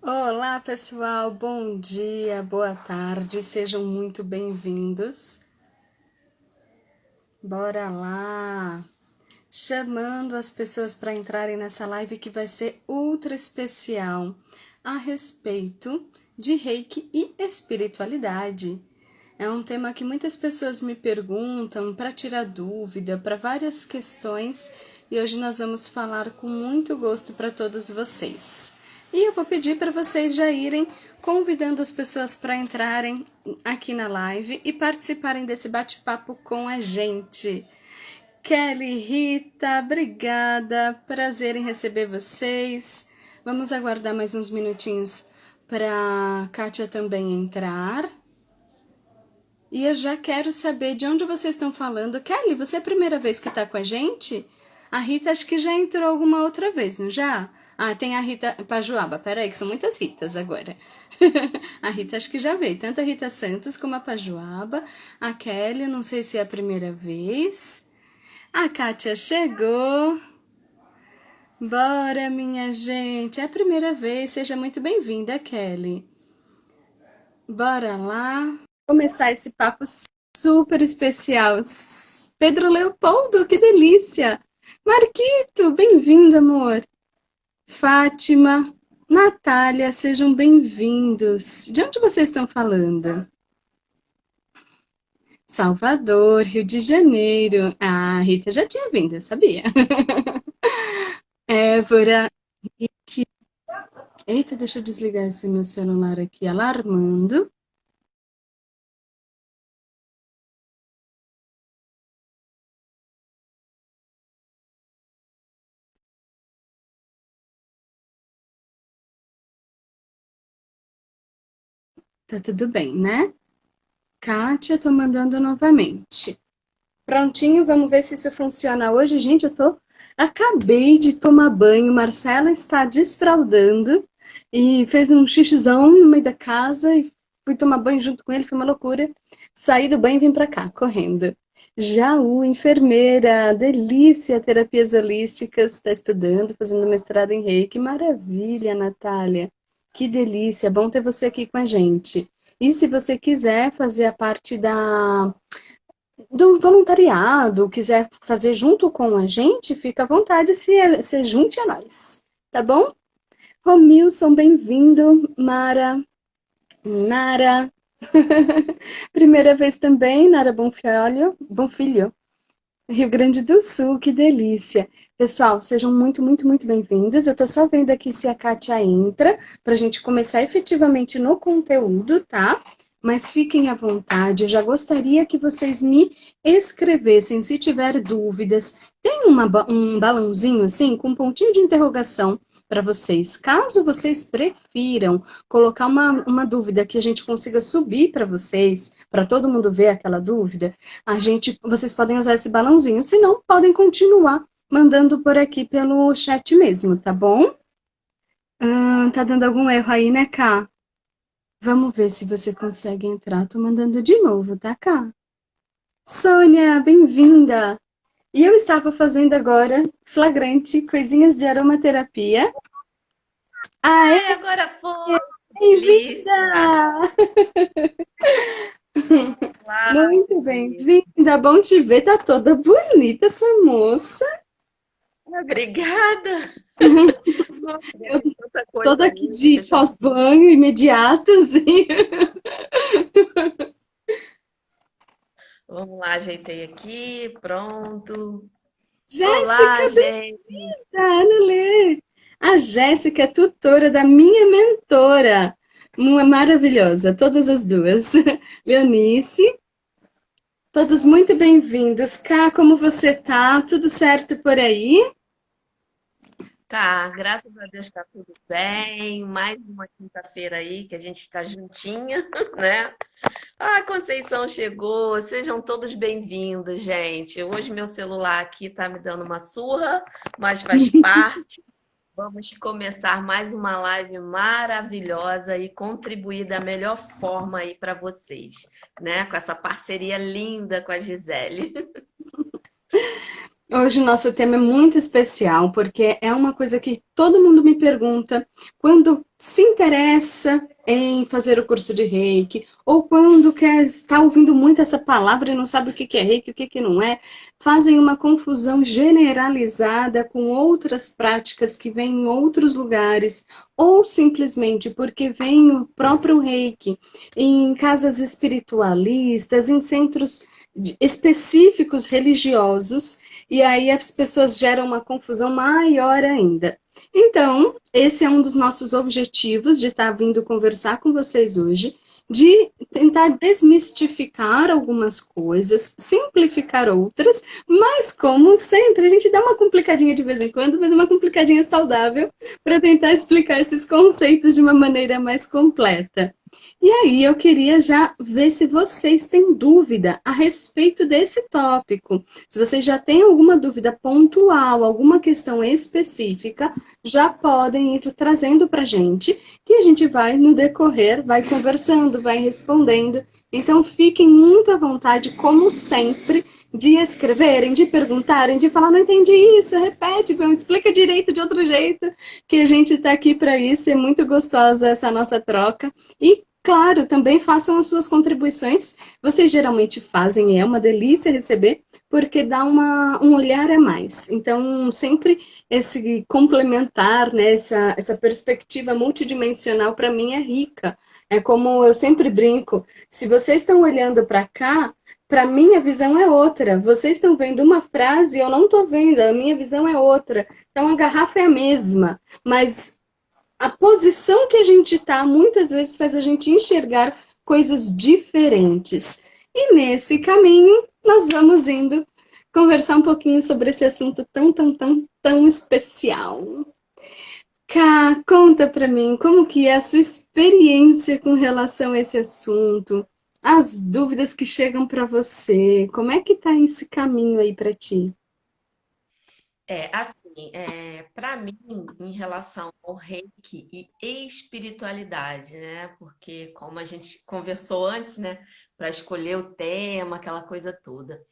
Olá, pessoal, bom dia, boa tarde, sejam muito bem-vindos. Bora lá! Chamando as pessoas para entrarem nessa live que vai ser ultra especial a respeito de Reiki e espiritualidade. É um tema que muitas pessoas me perguntam para tirar dúvida, para várias questões, e hoje nós vamos falar com muito gosto para todos vocês. E eu vou pedir para vocês já irem convidando as pessoas para entrarem aqui na live e participarem desse bate-papo com a gente. Kelly, Rita, obrigada. Prazer em receber vocês. Vamos aguardar mais uns minutinhos para Kátia também entrar. E eu já quero saber de onde vocês estão falando. Kelly, você é a primeira vez que está com a gente? A Rita acho que já entrou alguma outra vez, não já? Ah, tem a Rita Pajuaba. Peraí, que são muitas Ritas agora. A Rita acho que já veio. Tanto a Rita Santos como a Pajuaba. A Kelly, não sei se é a primeira vez. A Kátia chegou. Bora, minha gente. É a primeira vez. Seja muito bem-vinda, Kelly. Bora lá. Começar esse papo super especial. Pedro Leopoldo, que delícia! Marquito, bem-vindo, amor. Fátima, Natália, sejam bem-vindos. De onde vocês estão falando? Salvador, Rio de Janeiro. Ah, a Rita já tinha vindo, eu sabia. Évora, Rick. Eita, deixa eu desligar esse meu celular aqui, alarmando. Tá tudo bem, né? Kátia, tô mandando novamente. Prontinho, vamos ver se isso funciona hoje. Gente, acabei de tomar banho. Marcela está desfraldando e fez um xixizão no meio da casa e fui tomar banho junto com ele, foi uma loucura. Saí do banho e vim pra cá, correndo. Jaú, enfermeira, delícia, terapias holísticas, está estudando, fazendo mestrado em Reiki. Maravilha, Natália. Que delícia, bom ter você aqui com a gente. E se você quiser fazer a parte do voluntariado, quiser fazer junto com a gente, fica à vontade, se junte a nós, tá bom? Romilson, bem-vindo. Mara, Nara. Primeira vez também, Nara Bonfilho, Rio Grande do Sul, que delícia. Pessoal, sejam muito, muito, muito bem-vindos. Eu tô só vendo aqui se a Kátia entra, para a gente começar efetivamente no conteúdo, tá? Mas fiquem à vontade, eu já gostaria que vocês me escrevessem se tiver dúvidas. Tem um balãozinho assim, com um pontinho de interrogação para vocês. Caso vocês prefiram colocar uma dúvida que a gente consiga subir para vocês, para todo mundo ver aquela dúvida, vocês podem usar esse balãozinho, se não, podem continuar mandando por aqui pelo chat mesmo, tá bom? Tá dando algum erro aí, né, Ká? Vamos ver se você consegue entrar. Tô mandando de novo, tá, Ká? Sônia, bem-vinda! E eu estava fazendo agora, flagrante, coisinhas de aromaterapia. Ah, é? Ai, agora foi! Que delícia! Bem-vinda! Claro, Muito bem-vinda, bom te ver, tá toda bonita essa moça. obrigada! Nossa, Eu tem tanta toda coisa aqui aí. de Deixa eu... pós-banho imediato, assim. Vamos lá, ajeitei aqui, pronto. Jéssica, Olá, gente! bem-vinda, Ana Lê. A Jéssica é tutora da minha mentora. Uma maravilhosa, todas as duas. Leonice, todos muito bem-vindos. Cá, como você tá? Tudo certo por aí? Tá, graças a Deus está tudo bem. Mais uma quinta-feira aí que a gente está juntinha, né? Ah, a Conceição chegou. Sejam todos bem-vindos, gente. Hoje meu celular aqui tá me dando uma surra, mas faz parte. Vamos começar mais uma live maravilhosa e contribuir da melhor forma aí para vocês, né? Com essa parceria linda com a Gisele. Hoje o nosso tema é muito especial, porque é uma coisa que todo mundo me pergunta quando se interessa em fazer o curso de Reiki, ou quando quer estar ouvindo muito essa palavra e não sabe o que que é Reiki, o que que não é, fazem uma confusão generalizada com outras práticas que vêm em outros lugares, ou simplesmente porque vem o próprio Reiki em casas espiritualistas, em centros específicos religiosos, e aí as pessoas geram uma confusão maior ainda. Então, esse é um dos nossos objetivos de estar vindo conversar com vocês hoje, de tentar desmistificar algumas coisas, simplificar outras, mas como sempre, a gente dá uma complicadinha de vez em quando, mas uma complicadinha saudável para tentar explicar esses conceitos de uma maneira mais completa. E aí eu queria já ver se vocês têm dúvida a respeito desse tópico. Se vocês já têm alguma dúvida pontual, alguma questão específica, já podem ir trazendo para a gente, que a gente vai, no decorrer, vai conversando, vai respondendo. Então fiquem muito à vontade, como sempre, de escreverem, de perguntarem, de falar, não entendi isso, repete, explica direito de outro jeito, que a gente está aqui para isso, é muito gostosa essa nossa troca. E claro, também façam as suas contribuições. Vocês geralmente fazem, é uma delícia receber, porque dá um olhar a mais. Então, sempre esse complementar, né, essa perspectiva multidimensional, para mim, é rica. É como eu sempre brinco: se vocês estão olhando para cá, para mim a visão é outra. Vocês estão vendo uma frase, eu não estou vendo, a minha visão é outra. Então, a garrafa é a mesma, mas a posição que a gente está muitas vezes faz a gente enxergar coisas diferentes. E nesse caminho, nós vamos indo conversar um pouquinho sobre esse assunto tão especial. Ká, conta para mim como que é a sua experiência com relação a esse assunto, as dúvidas que chegam para você, como é que tá esse caminho aí para ti? Assim, para mim, em relação ao reiki e espiritualidade, né? Porque, como a gente conversou antes, né? Para escolher o tema, aquela coisa toda.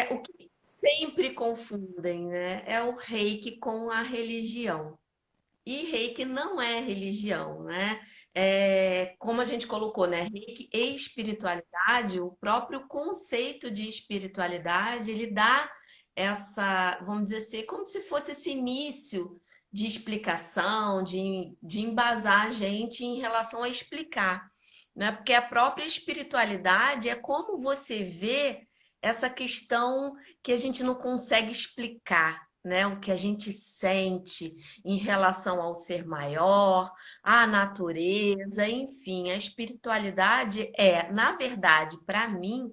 O que sempre confundem, né? É o reiki com a religião. E reiki não é religião, né? Como a gente colocou, né? Reiki e espiritualidade, o próprio conceito de espiritualidade, ele dá essa, vamos dizer assim, como se fosse esse início de explicação, de embasar a gente em relação a explicar, né? Porque a própria espiritualidade é como você vê essa questão que a gente não consegue explicar, né? O que a gente sente em relação ao ser maior, à natureza, enfim, a espiritualidade é, na verdade, para mim,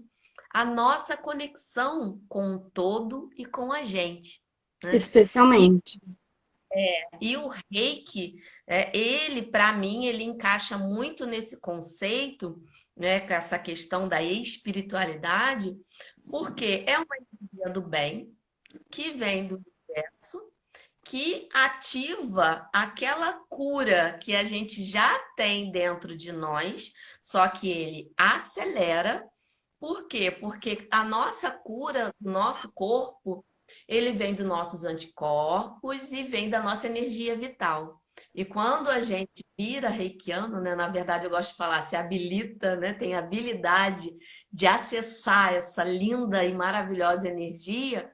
a nossa conexão com o todo e com a gente, né? E, Especialmente. e o Reiki, ele, para mim, ele encaixa muito nesse conceito, né, com essa questão da espiritualidade, porque é uma energia do bem que vem do universo que ativa aquela cura que a gente já tem dentro de nós, só que ele acelera. Por quê? Porque a nossa cura, do nosso corpo, ele vem dos nossos anticorpos e vem da nossa energia vital. E quando a gente vira reikiano, né, na verdade eu gosto de falar, se habilita, né, tem habilidade de acessar essa linda e maravilhosa energia,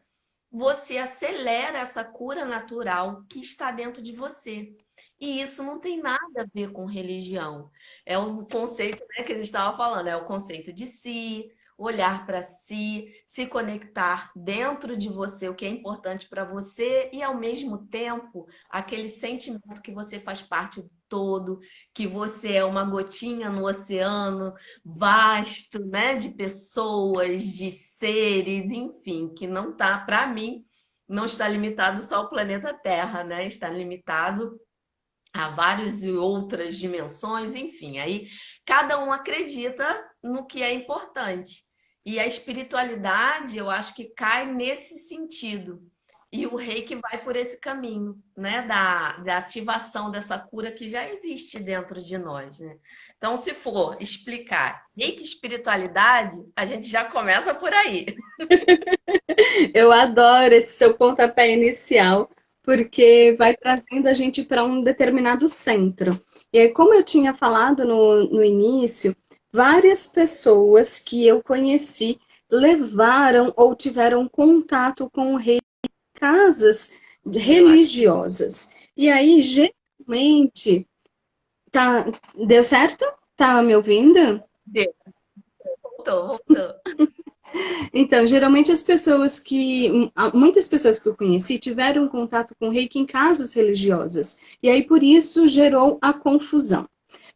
você acelera essa cura natural que está dentro de você. E isso não tem nada a ver com religião. É um conceito, né, que a gente estava falando, é o conceito de si, olhar para si, se conectar dentro de você, o que é importante para você, e ao mesmo tempo, aquele sentimento que você faz parte do todo, que você é uma gotinha no oceano vasto, né, de pessoas, de seres, enfim, que não está, para mim, não está limitado só ao planeta Terra, né? Está limitado a várias e outras dimensões, enfim, aí cada um acredita no que é importante. E a espiritualidade, eu acho que cai nesse sentido. E o reiki vai por esse caminho, né? Da ativação dessa cura que já existe dentro de nós, né? Então, se for explicar reiki e espiritualidade, a gente já começa por aí. Eu adoro esse seu pontapé inicial, porque vai trazendo a gente para um determinado centro. E aí, como eu tinha falado no início, várias pessoas que eu conheci levaram ou tiveram contato com o rei em casas Eu acho que religiosas. E aí, geralmente, tá, deu certo? Tá me ouvindo? deu. Voltou, voltou. Então, geralmente as pessoas muitas pessoas que eu conheci tiveram contato com reiki em casas religiosas. E aí por isso gerou a confusão.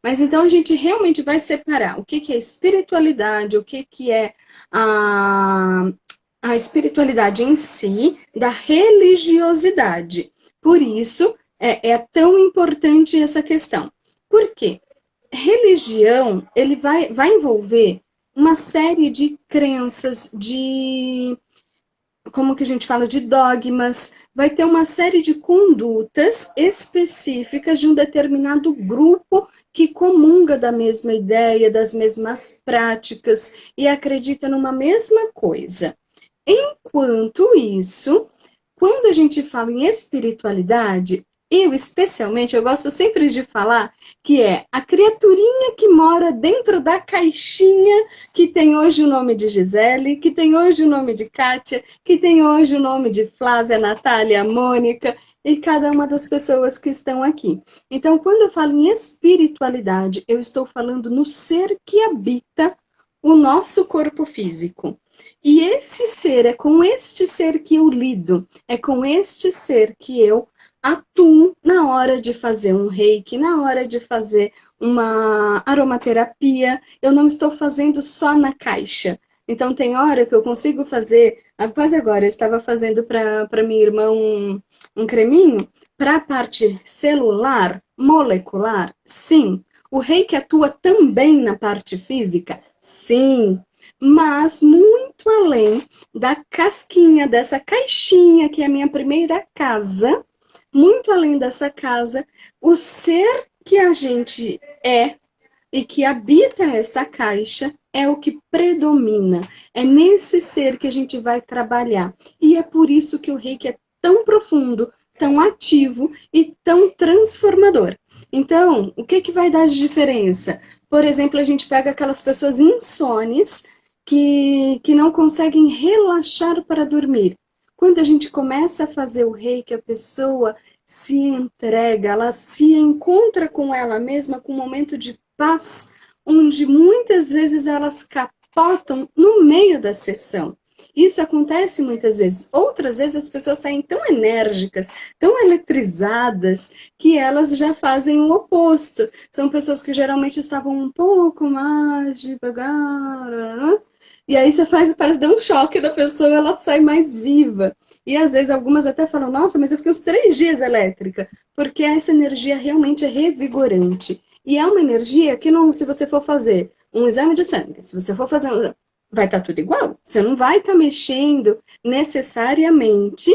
Mas então a gente realmente vai separar o que que é espiritualidade, o que que é a, a espiritualidade em si da religiosidade. Por isso é tão importante essa questão. Por quê? Religião, ele vai envolver uma série de crenças, de como que a gente fala de dogmas, vai ter uma série de condutas específicas de um determinado grupo que comunga da mesma ideia, das mesmas práticas e acredita numa mesma coisa. Enquanto isso, quando a gente fala em espiritualidade, eu especialmente, eu gosto sempre de falar que é a criaturinha que mora dentro da caixinha que tem hoje o nome de Gisele, que tem hoje o nome de Kátia, que tem hoje o nome de Flávia, Natália, Mônica e cada uma das pessoas que estão aqui. Então, quando eu falo em espiritualidade, eu estou falando no ser que habita o nosso corpo físico. E esse ser, é com este ser que eu lido, é com este ser que eu atuo na hora de fazer um reiki, na hora de fazer uma aromaterapia. Eu não estou fazendo só na caixa. Então, tem hora que eu consigo fazer. Quase agora, eu estava fazendo para minha irmã um creminho para a parte celular, molecular. Sim. O reiki atua também na parte física? Sim, mas muito além da casquinha, dessa caixinha que é a minha primeira casa, muito além dessa casa, o ser que a gente é e que habita essa caixa é o que predomina. É nesse ser que a gente vai trabalhar. E é por isso que o reiki é tão profundo, tão ativo e tão transformador. Então, o que, que vai dar de diferença? Por exemplo, a gente pega aquelas pessoas insones que não conseguem relaxar para dormir. Quando a gente começa a fazer o reiki, a pessoa se entrega, ela se encontra com ela mesma, com um momento de paz, onde muitas vezes elas capotam no meio da sessão. Isso acontece muitas vezes. Outras vezes as pessoas saem tão enérgicas, tão eletrizadas, que elas já fazem o oposto. São pessoas que geralmente estavam um pouco mais devagar, né? E aí você faz, parece dar um choque da pessoa, ela sai mais viva. E às vezes algumas até falam, nossa, mas eu fiquei uns 3 dias elétrica, porque essa energia realmente é revigorante. E é uma energia que não, se você for fazer um exame de sangue, se você for fazer vai estar tudo igual. Você não vai estar mexendo necessariamente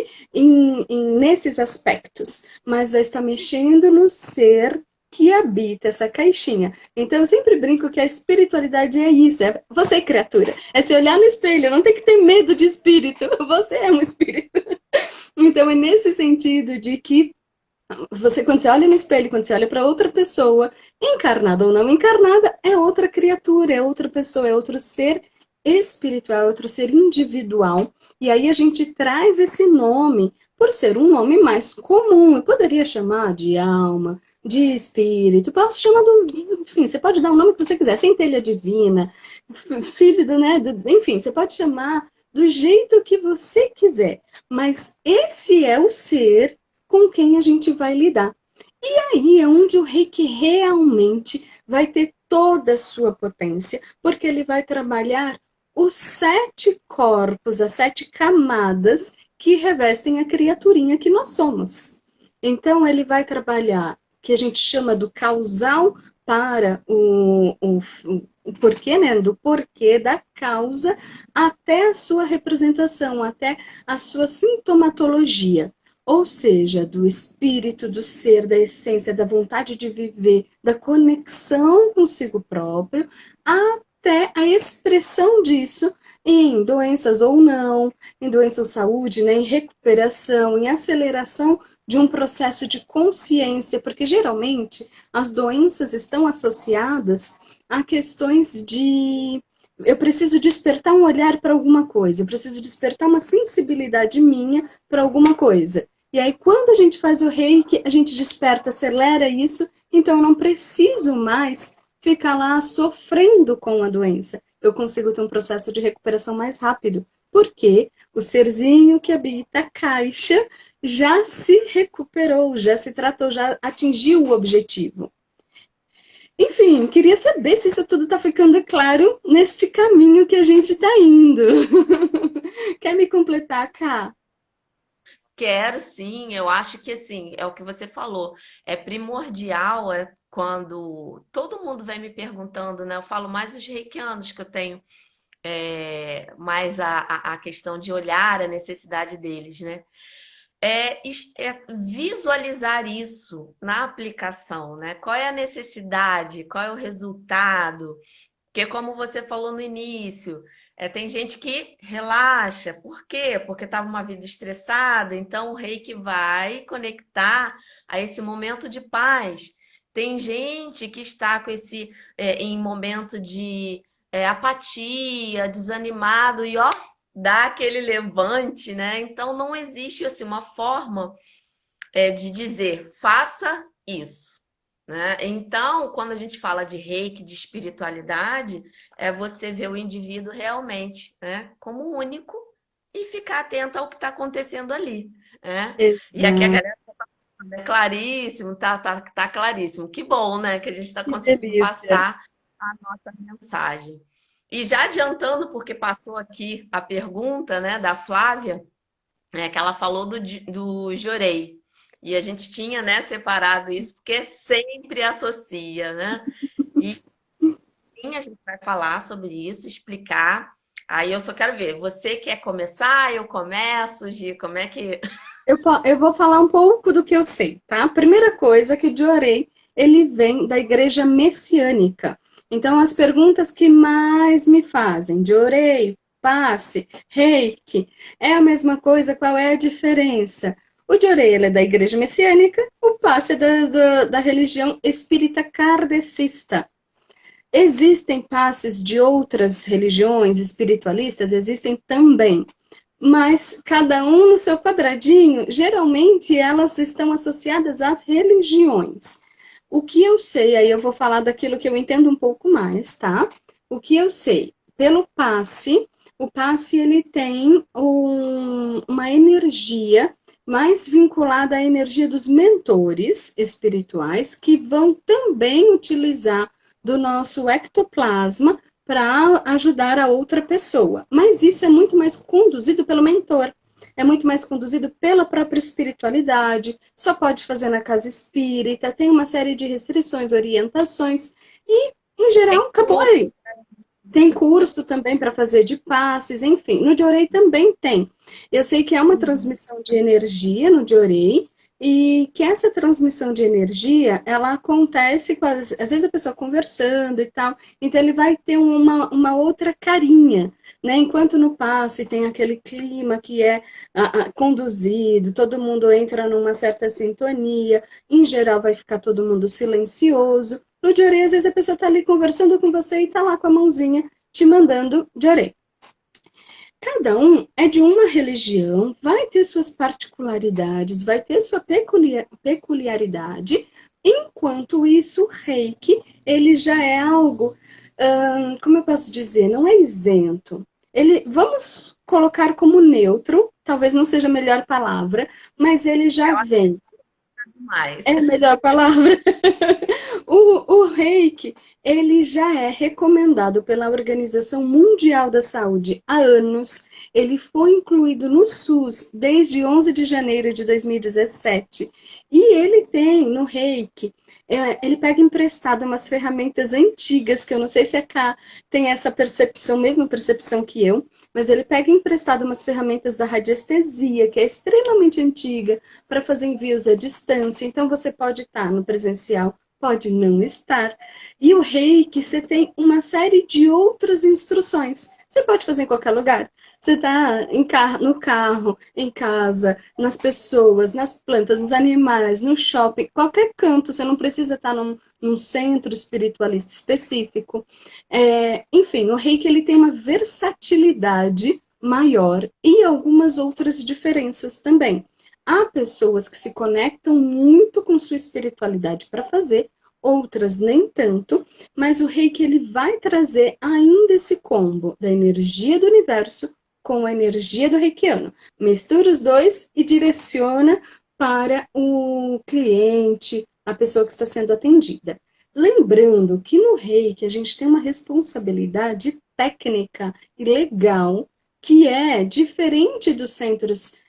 nesses aspectos, mas vai estar mexendo no ser que habita essa caixinha. Então eu sempre brinco que a espiritualidade é isso, é você, criatura. É se olhar no espelho, não tem que ter medo de espírito. Você é um espírito. Então é nesse sentido de que você, quando você olha no espelho, quando você olha para outra pessoa, encarnada ou não encarnada, é outra criatura, é outra pessoa, é outro ser espiritual, é outro ser individual. E aí a gente traz esse nome por ser um nome mais comum. Eu poderia chamar de alma, de espírito, posso chamar enfim, você pode dar o nome que você quiser, centelha divina, filho do, né, enfim, você pode chamar do jeito que você quiser. Mas esse é o ser com quem a gente vai lidar. E aí é onde o reiki realmente vai ter toda a sua potência, porque ele vai trabalhar os 7 corpos, as 7 camadas que revestem a criaturinha que nós somos. Então, ele vai trabalhar o que a gente chama do causal para o porquê, né? Do porquê da causa até a sua representação, até a sua sintomatologia. Ou seja, do espírito, do ser, da essência, da vontade de viver, da conexão consigo próprio, até a expressão disso em doenças ou não, em doença ou saúde, né, em recuperação, em aceleração de um processo de consciência, porque geralmente as doenças estão associadas a questões de eu preciso despertar um olhar para alguma coisa, eu preciso despertar uma sensibilidade minha para alguma coisa. E aí, quando a gente faz o reiki, a gente desperta, acelera isso, então eu não preciso mais ficar lá sofrendo com a doença. Eu consigo ter um processo de recuperação mais rápido, porque o serzinho que habita a caixa já se recuperou, já se tratou, já atingiu o objetivo. Enfim, queria saber se isso tudo está ficando claro neste caminho que a gente está indo. Quer me completar, Ká? Quero sim, eu acho que assim, é o que você falou, é primordial quando todo mundo vem me perguntando, né? Eu falo mais os reikianos que eu tenho, mais a questão de olhar a necessidade deles, né? É visualizar isso na aplicação, né? Qual é a necessidade, qual é o resultado? Porque, como você falou no início, tem gente que relaxa. Por quê? Porque estava uma vida estressada, então o reiki vai conectar a esse momento de paz. Tem gente que está com em momento de apatia, desanimado, e ó, dá aquele levante, né? Então não existe assim, uma forma de dizer faça isso. Né? Então, quando a gente fala de reiki, de espiritualidade, é você ver o indivíduo realmente, né, como único e ficar atento ao que está acontecendo ali. Né? E aqui a Exato, galera é claríssimo, tá claríssimo. Que bom, né, que a gente está que conseguindo delícia. passar a nossa mensagem. E já adiantando, porque passou aqui a pergunta, né, da Flávia, que ela falou do Jorei. E a gente tinha, né, separado isso, porque sempre associa, né? E sim, a gente vai falar sobre isso, explicar. Aí eu só quero ver, você quer começar? Eu começo, Gi, como é que... Eu vou falar um pouco do que eu sei, tá? A primeira coisa é que o Diorei, ele vem da igreja messiânica. Então, as perguntas que mais me fazem, Diorei, passe, reiki, é a mesma coisa, qual é a diferença? O Diorei, ele é da igreja messiânica, o passe é da religião espírita kardecista. Existem passes de outras religiões espiritualistas? Existem também, mas cada um no seu quadradinho, geralmente elas estão associadas às religiões. O que eu sei, aí eu vou falar daquilo que eu entendo um pouco mais, tá? O que eu sei, pelo passe, o passe ele tem uma energia mais vinculada à energia dos mentores espirituais que vão também utilizar do nosso ectoplasma para ajudar a outra pessoa. Mas isso é muito mais conduzido pelo mentor, é muito mais conduzido pela própria espiritualidade, só pode fazer na casa espírita, tem uma série de restrições, orientações, e, em geral, acabou aí. Tem curso também para fazer de passes, enfim. No Diorei também tem. Eu sei que é uma transmissão de energia no Diorei, e que essa transmissão de energia, ela acontece com, às vezes, a pessoa conversando e tal, então ele vai ter uma outra carinha, né? Enquanto no passe tem aquele clima que é conduzido, todo mundo entra numa certa sintonia, em geral vai ficar todo mundo silencioso. No Diorei, às vezes a pessoa está ali conversando com você e está lá com a mãozinha te mandando Diorei. Cada um é de uma religião, vai ter suas particularidades, vai ter sua peculiaridade, enquanto isso, o reiki, ele já é algo, como eu posso dizer, não é isento. Ele, vamos colocar como neutro, talvez não seja a melhor palavra, mas ele já Eu acho vem. mais. É a melhor palavra. O reiki, ele já é recomendado pela Organização Mundial da Saúde há anos. Ele foi incluído no SUS desde 11 de janeiro de 2017. E ele tem, no reiki, ele pega emprestado umas ferramentas antigas, que eu não sei se a Ká tem essa percepção, mesma percepção que eu, mas ele pega emprestado umas ferramentas da radiestesia, que é extremamente antiga, para fazer envios à distância. Então, você pode estar no presencial, pode não estar. E o reiki, você tem uma série de outras instruções. Você pode fazer em qualquer lugar. Você está no carro, em casa, nas pessoas, nas plantas, nos animais, no shopping, qualquer canto. Você não precisa estar num centro espiritualista específico. Enfim, o reiki ele tem uma versatilidade maior e algumas outras diferenças também. Há pessoas que se conectam muito com sua espiritualidade para fazer, outras nem tanto, mas o reiki ele vai trazer ainda esse combo da energia do universo com a energia do reikiano. Mistura os dois e direciona para o cliente, a pessoa que está sendo atendida. Lembrando que no reiki a gente tem uma responsabilidade técnica e legal que é diferente dos centros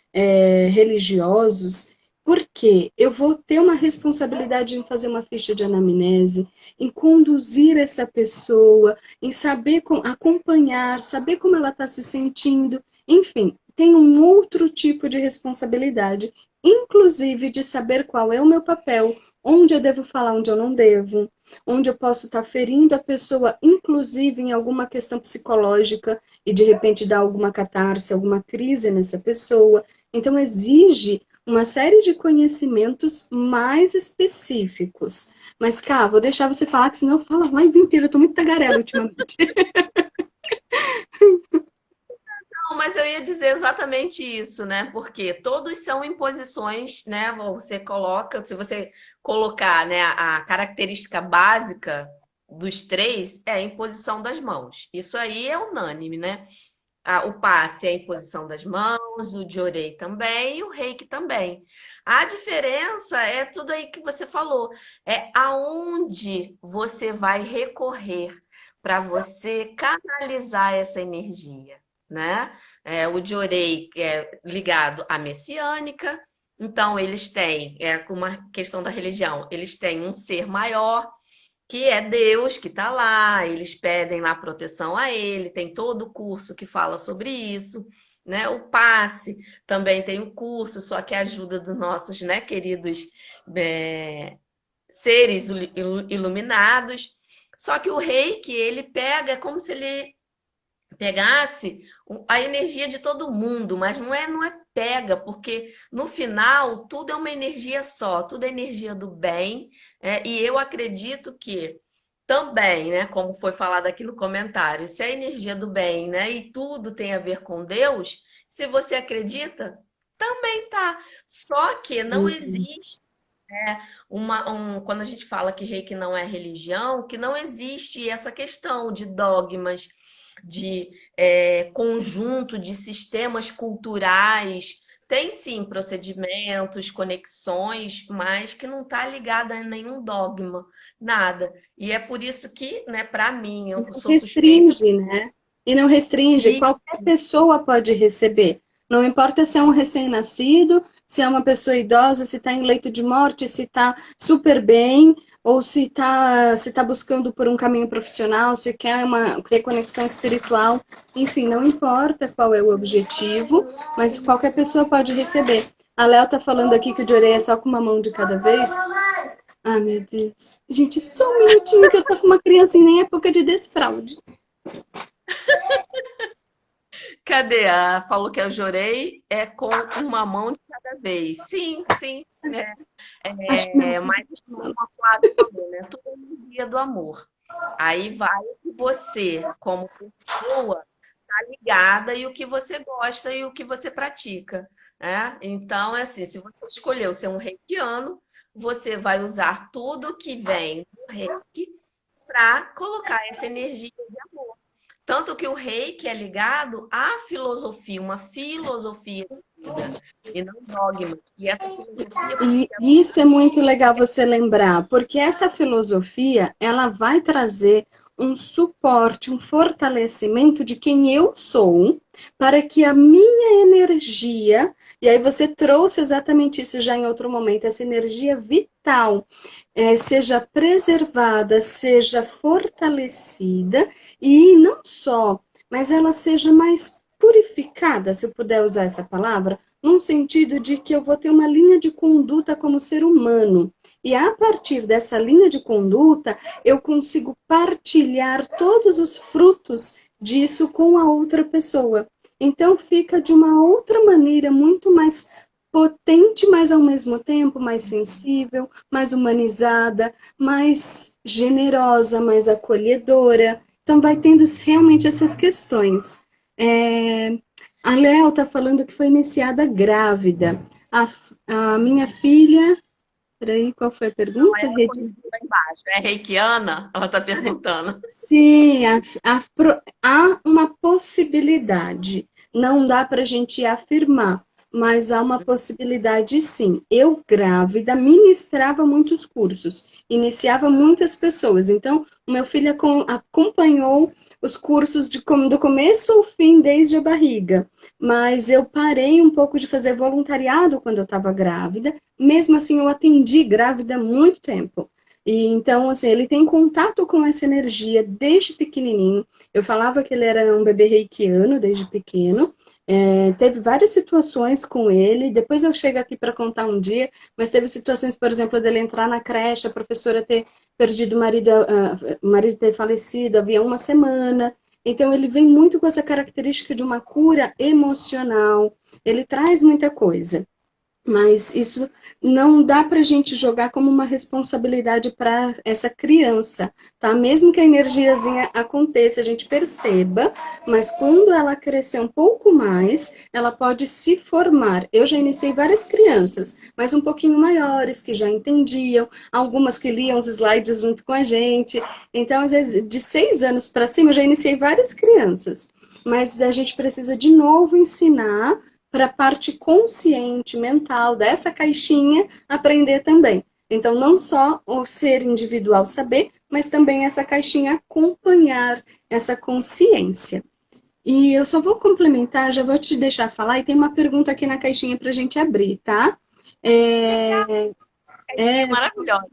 religiosos, porque eu vou ter uma responsabilidade em fazer uma ficha de anamnese, em conduzir essa pessoa, em saber acompanhar, saber como ela está se sentindo, enfim, tem um outro tipo de responsabilidade, inclusive de saber qual é o meu papel, onde eu devo falar, onde eu não devo, onde eu posso estar ferindo a pessoa, inclusive em alguma questão psicológica, e de repente dar alguma catarse, alguma crise nessa pessoa. Então, exige uma série de conhecimentos mais específicos. Mas, Cá, vou deixar você falar, que senão eu falo a live inteira. Eu tô muito tagarela ultimamente. Não, mas eu ia dizer exatamente isso, né? Porque todos são imposições, né? Você coloca, se você colocar, né, a característica básica dos três é a imposição das mãos. Isso aí é unânime, né? O passe é a imposição das mãos, o Jorei também e o reiki também. A diferença é tudo aí que você falou, é aonde você vai recorrer para você canalizar essa energia, né? O Jorei é ligado à messiânica, então eles têm, com uma questão da religião, eles têm um ser maior, que é Deus que está lá, eles pedem lá proteção a ele, tem todo o curso que fala sobre isso, né? O passe também tem o curso, só que ajuda dos nossos, né, queridos seres iluminados. Só que o reiki, ele pega, é como se ele pegasse a energia de todo mundo, mas não é pega, porque no final tudo é uma energia só, tudo é energia do bem, e eu acredito que também, né, como foi falado aqui no comentário, se a energia do bem, né, e tudo tem a ver com Deus, se você acredita, também tá. Só que não Uhum. existe quando a gente fala que reiki não é religião, que não existe essa questão de dogmas, de conjunto de sistemas culturais. Tem sim procedimentos, conexões, mas que não está ligada a nenhum dogma, nada. E é por isso que, né, para mim, eu Não sou suspeita. restringe, né? E não restringe, E qualquer pessoa pode receber. Não importa se é um recém-nascido, se é uma pessoa idosa, se está em leito de morte, se está super bem, ou se tá buscando por um caminho profissional, se quer uma reconexão espiritual. Enfim, não importa qual é o objetivo, mas qualquer pessoa pode receber. A Léo tá falando aqui que o de orelha é só com uma mão de cada vez. Ah, meu Deus. Gente, só um minutinho que eu tô com uma criancinha em época de desfraude. cadê? Falou que eu jorei com uma mão de cada vez. Sim, sim. Acho que não Mas consegui como chamá-la. a Flávia falou, né? Tudo é energia do amor. Aí vai o que você, como pessoa, tá ligada e o que você gosta e o que você pratica, né? Então, é assim, se você escolheu ser um reikiano, você vai usar tudo que vem do reiki para colocar essa energia de amor. Tanto que o reiki é ligado à filosofia, uma filosofia de vida, e não dogma. E essa filosofia, por E exemplo, isso é muito legal você lembrar, porque essa filosofia, ela vai trazer um suporte, um fortalecimento de quem eu sou, para que a minha energia, e aí você trouxe exatamente isso já em outro momento, essa energia vital, seja preservada, seja fortalecida, e não só, mas ela seja mais purificada, se eu puder usar essa palavra, num sentido de que eu vou ter uma linha de conduta como ser humano. E a partir dessa linha de conduta, eu consigo partilhar todos os frutos disso com a outra pessoa. Então fica de uma outra maneira muito mais potente, mas ao mesmo tempo mais sensível, mais humanizada, mais generosa, mais acolhedora. Então vai tendo realmente essas questões. A Léo está falando que foi iniciada grávida. A minha filha. Peraí, qual foi a Não, pergunta, ela Rede? continua lá embaixo. É reikiana? Ela está perguntando. Sim, há uma possibilidade. Não dá para a gente afirmar, mas há uma possibilidade sim. Eu, grávida, ministrava muitos cursos, iniciava muitas pessoas. Então, o meu filho acompanhou os cursos do começo ao fim, desde a barriga. Mas eu parei um pouco de fazer voluntariado quando eu estava grávida. Mesmo assim, eu atendi grávida há muito tempo. E então, assim, ele tem contato com essa energia desde pequenininho. Eu falava que ele era um bebê reikiano desde pequeno. Teve várias situações com ele. Depois eu chego aqui para contar um dia, mas teve situações, por exemplo, dele entrar na creche, a professora ter perdido o marido ter falecido havia uma semana. Então, ele vem muito com essa característica de uma cura emocional. Ele traz muita coisa. Mas isso não dá para a gente jogar como uma responsabilidade para essa criança, tá? Mesmo que a energiazinha aconteça, a gente perceba, mas quando ela crescer um pouco mais, ela pode se formar. Eu já iniciei várias crianças, mas um pouquinho maiores, que já entendiam, algumas que liam os slides junto com a gente. Então, às vezes, de 6 anos para cima, eu já iniciei várias crianças. Mas a gente precisa de novo ensinar para a parte consciente, mental dessa caixinha aprender também. Então, não só o ser individual saber, mas também essa caixinha acompanhar essa consciência. E eu só vou complementar, já vou te deixar falar, e tem uma pergunta aqui na caixinha para a gente abrir, tá? É, É é, maravilhosa.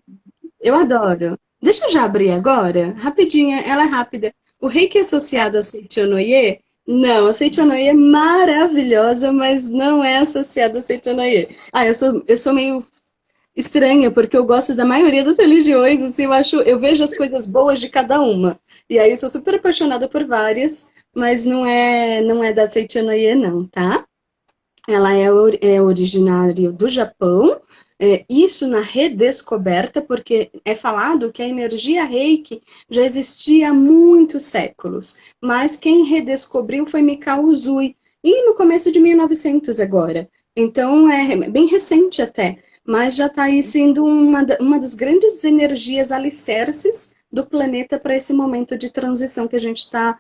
eu adoro. Deixa eu já abrir agora, rapidinha, ela é rápida. O reiki É, associado a Seichonoye? Não, a Seichonoye é maravilhosa, mas não é associada a Seichonoye. Eu sou meio estranha, porque eu gosto da maioria das religiões, assim, eu vejo as coisas boas de cada uma. E aí eu sou super apaixonada por várias, mas não é da Seichonoye não, tá? Ela é originária do Japão, isso na redescoberta, porque é falado que a energia Reiki já existia há muitos séculos, mas quem redescobriu foi Mikao Usui, e no começo de 1900 agora. Então é bem recente até, mas já está aí sendo uma das grandes energias alicerces do planeta para esse momento de transição que a gente está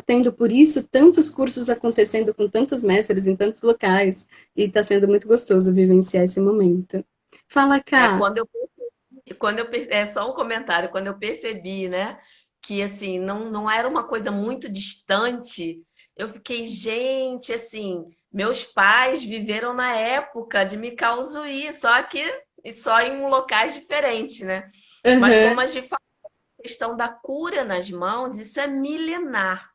tendo, por isso tantos cursos acontecendo com tantos mestres em tantos locais, e está sendo muito gostoso vivenciar esse momento. Fala, é, cá. é só um comentário, quando eu percebi, né, que assim, não era uma coisa muito distante, eu fiquei, gente, assim, meus pais viveram na época de Mikao Usui, só em locais diferentes, né? Mas Uhum. como a gente fala, a questão da cura nas mãos, isso é milenar.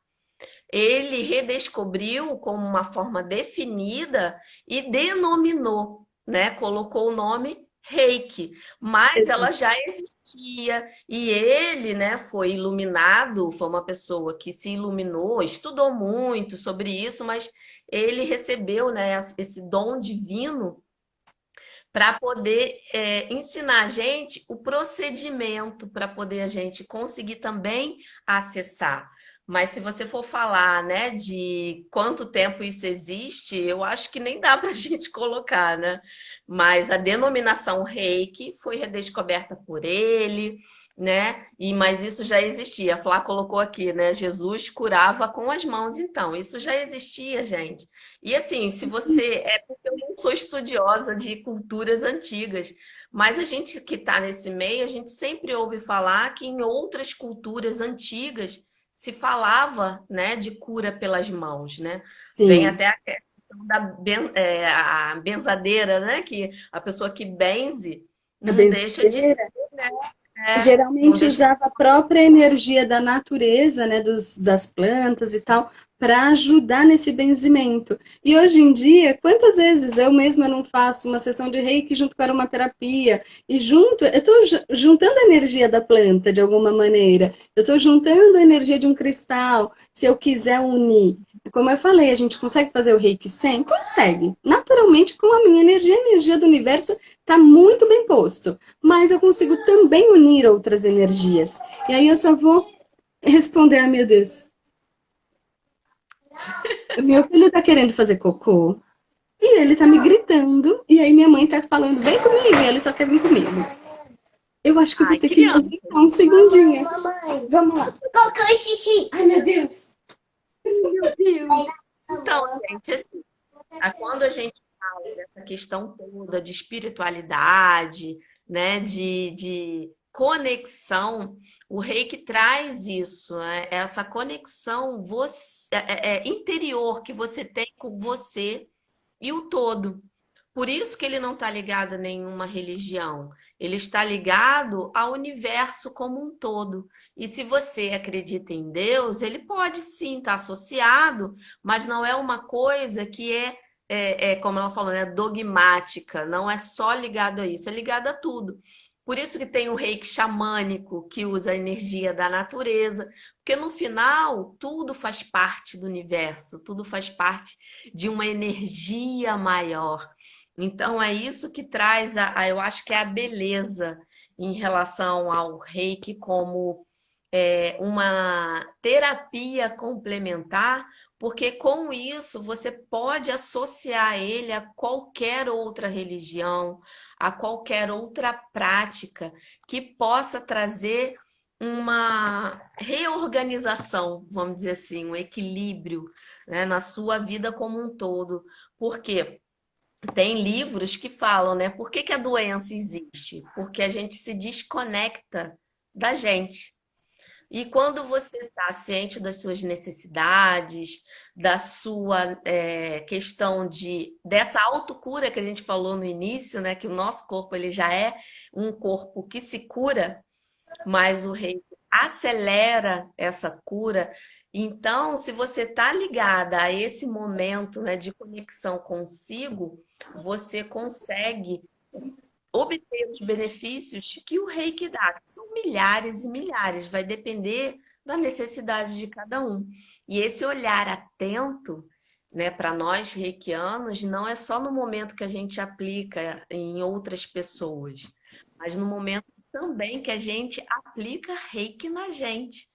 Ele redescobriu como uma forma definida e denominou, né? Colocou o nome Reiki, mas ela já existia e ele, né, foi iluminado, foi uma pessoa que se iluminou, estudou muito sobre isso, mas ele recebeu, né, esse dom divino para poder ensinar a gente o procedimento para poder a gente conseguir também acessar. Mas se você for falar, né, de quanto tempo isso existe, eu acho que nem dá para a gente colocar, né? Mas a denominação Reiki foi redescoberta por ele, né? Mas isso já existia. A Flá colocou aqui, né? Jesus curava com as mãos, então. Isso já existia, gente. E assim, se você. É porque eu não sou estudiosa de culturas antigas, mas a gente que está nesse meio, a gente sempre ouve falar que em outras culturas antigas se falava, né, de cura pelas mãos, né? Vem Sim, até a questão a benzadeira, né? Que a pessoa que benze a não deixa de ser, benzedeira não geralmente deixa. usava a própria energia da natureza, né, das plantas e tal, para ajudar nesse benzimento. E hoje em dia, quantas vezes eu mesma não faço uma sessão de reiki junto com aromaterapia e junto, eu estou juntando a energia da planta de alguma maneira, eu estou juntando a energia de um cristal, se eu quiser unir. Como eu falei, a gente consegue fazer o reiki sem? Consegue. Naturalmente, com a minha energia, a energia do universo está muito bem posto. Mas eu consigo também unir outras energias. E aí eu só vou responder, ah, meu Deus, meu filho tá querendo fazer cocô e ele tá me gritando. E aí minha mãe tá falando, vem comigo, e ele só quer vir comigo. Eu acho que eu vou Ai, ter que me criança. ausentar um segundinho. Mamãe, Vamos lá. cocô e xixi. Ai, meu Deus. Meu Deus. Então, gente, assim, quando a gente fala dessa questão toda de espiritualidade, né, de conexão, o Reiki traz isso, né, essa conexão interior que você tem com você e o todo. Por isso que ele não está ligado a nenhuma religião. Ele está ligado ao universo como um todo. E se você acredita em Deus, ele pode sim estar associado, mas não é uma coisa que como ela falou, né, dogmática. Não é só ligado a isso, é ligado a tudo. Por isso que tem o reiki xamânico, que usa a energia da natureza, porque no final tudo faz parte do universo, tudo faz parte de uma energia maior. Então, é isso que traz, eu acho que é a beleza em relação ao reiki como uma terapia complementar, porque com isso você pode associar ele a qualquer outra religião, a qualquer outra prática que possa trazer uma reorganização, vamos dizer assim, um equilíbrio, né, na sua vida como um todo. Porque tem livros que falam, né? Por que que a doença existe? Porque a gente se desconecta da gente. E quando você está ciente das suas necessidades, da sua questão dessa autocura que a gente falou no início, né? Que o nosso corpo ele já é um corpo que se cura, mas o reiki acelera essa cura. Então, se você está ligada a esse momento, né, de conexão consigo, você consegue obter os benefícios que o reiki dá, que são milhares e milhares, vai depender da necessidade de cada um. E esse olhar atento, né, para nós reikianos, não é só no momento que a gente aplica em outras pessoas, mas no momento também que a gente aplica reiki na gente.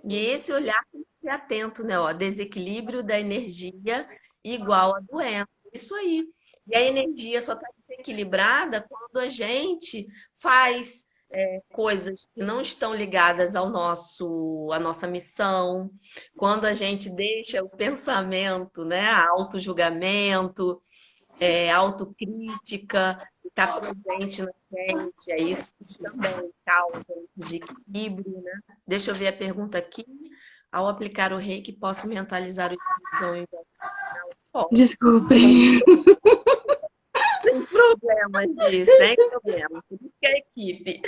E esse olhar tem que ser atento, né? Ó, desequilíbrio da energia igual a doença. Isso aí. E a energia só está desequilibrada quando a gente faz coisas que não estão ligadas à nossa missão, quando a gente deixa o pensamento, né, auto-julgamento, autocrítica, está presente na gente, isso também causa um desequilíbrio, né? Deixa eu ver a pergunta aqui. Ao aplicar o reiki, posso mentalizar o espírito ao invés de... Posso. Desculpem. Sem problema, Gi, sem problema. Por isso que é equipe.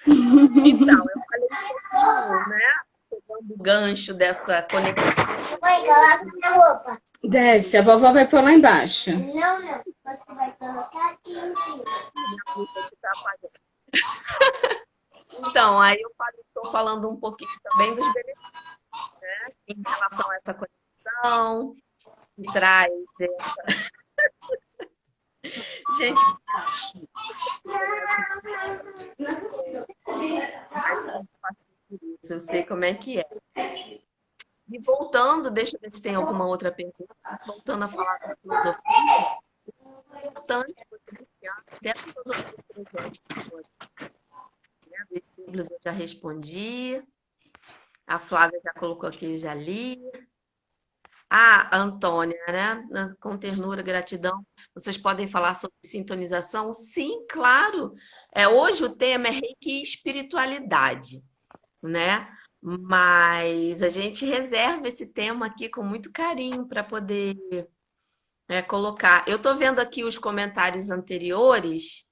Então, eu falei um pouquinho, né? Pegando o gancho dessa conexão. Mãe, coloca minha roupa. Desce, a vovó vai pôr lá embaixo. Não, não. Você vai colocar aqui em cima. Então, aí eu estou falando um pouquinho também dos benefícios, né? Em relação a essa conexão, que traz essa... Gente, eu sei como é que é. E voltando, deixa eu ver se tem alguma outra pergunta. Voltando a falar da filosofia, é importante você iniciar até a filosofia presente. Dos siglos eu já respondi. A Flávia já colocou aqui, já li. A Antônia, né? Com ternura, gratidão. Vocês podem falar sobre sintonização? Sim, claro. Hoje o tema é reiki e espiritualidade, né? Mas a gente reserva esse tema aqui com muito carinho para poder colocar. Eu estou vendo aqui os comentários anteriores.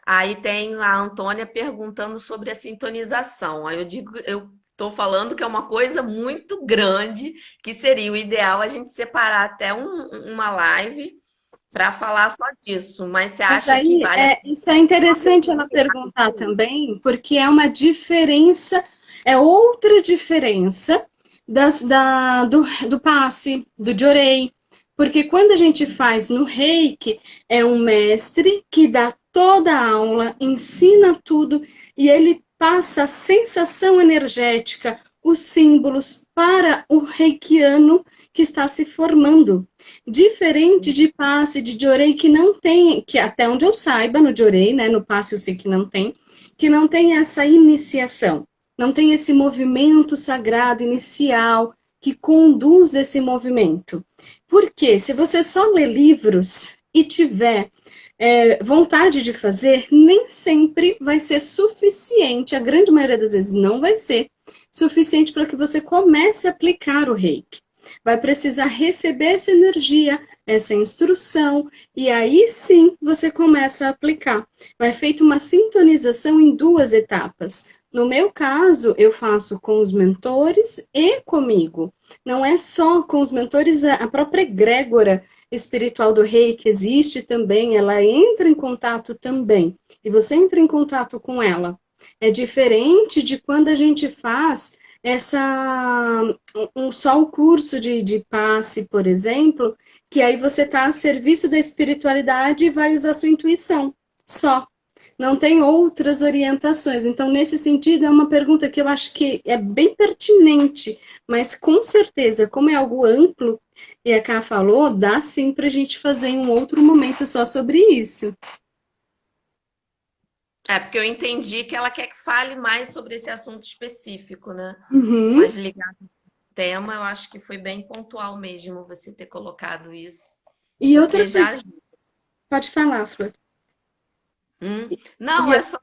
Aí tem a Antônia perguntando sobre a sintonização. Aí eu Estou falando que é uma coisa muito grande, que seria o ideal a gente separar até uma live para falar só disso. Mas você Mas acha que aí, vale a isso é interessante ela perguntar pena? também, porque é uma diferença, é outra diferença do passe, do jorei. Porque quando a gente faz no reiki, é um mestre que dá toda a aula, ensina tudo, e ele passa a sensação energética, os símbolos para o reikiano que está se formando. Diferente de passe de Jorei que não tem, que até onde eu saiba, no Jorei, né, no passe eu sei que não tem essa iniciação, não tem esse movimento sagrado inicial que conduz esse movimento. Porque se você só lê livros e tiver vontade de fazer, nem sempre vai ser suficiente, a grande maioria das vezes não vai ser suficiente para que você comece a aplicar o reiki. Vai precisar receber essa energia, essa instrução, e aí sim você começa a aplicar. Vai feita uma sintonização em duas etapas. No meu caso, eu faço com os mentores e comigo. Não é só com os mentores, a própria egrégora espiritual do Reiki existe também, ela entra em contato também. E você entra em contato com ela. É diferente de quando a gente faz só o curso de passe, por exemplo, que aí você está a serviço da espiritualidade e vai usar sua intuição, só. Não tem outras orientações. Então, nesse sentido, é uma pergunta que eu acho que é bem pertinente, mas com certeza, como é algo amplo, e a Ká falou, dá sim para a gente fazer em um outro momento só sobre isso. É, porque eu entendi que ela quer que fale mais sobre esse assunto específico, né? Uhum. Mas ligado ao tema, eu acho que foi bem pontual mesmo você ter colocado isso, E outra porque coisa, já ajuda. pode falar, Flor. Não, E, é só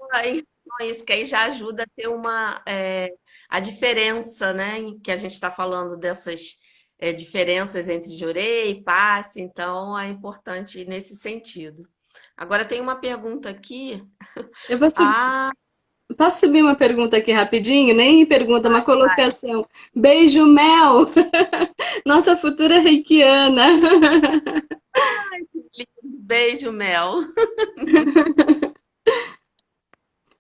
isso, que aí já ajuda a ter a diferença, né? Em que a gente está falando dessas diferenças entre jurei e passe, então é importante nesse sentido. Agora tem uma pergunta aqui. eu vou Ah, posso subir uma pergunta aqui rapidinho? Nem pergunta, uma colocação. Beijo, Mel! Nossa futura reikiana. beijo, Mel.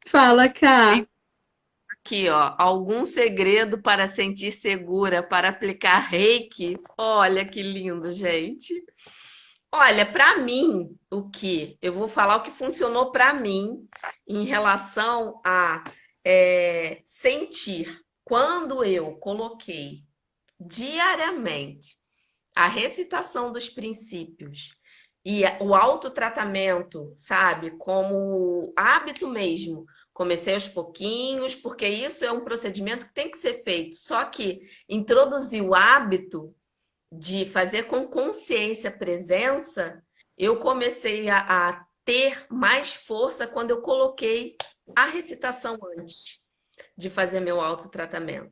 Fala, Cá. Aqui, ó, algum segredo para sentir segura para aplicar reiki? Olha que lindo, gente. Olha, para mim, eu vou falar o que funcionou para mim em relação a sentir. Quando eu coloquei diariamente a recitação dos princípios e o autotratamento, sabe, como hábito mesmo. Comecei aos pouquinhos, porque isso é um procedimento que tem que ser feito. Só que introduzir o hábito de fazer com consciência presença, eu comecei a ter mais força quando eu coloquei a recitação antes de fazer meu autotratamento.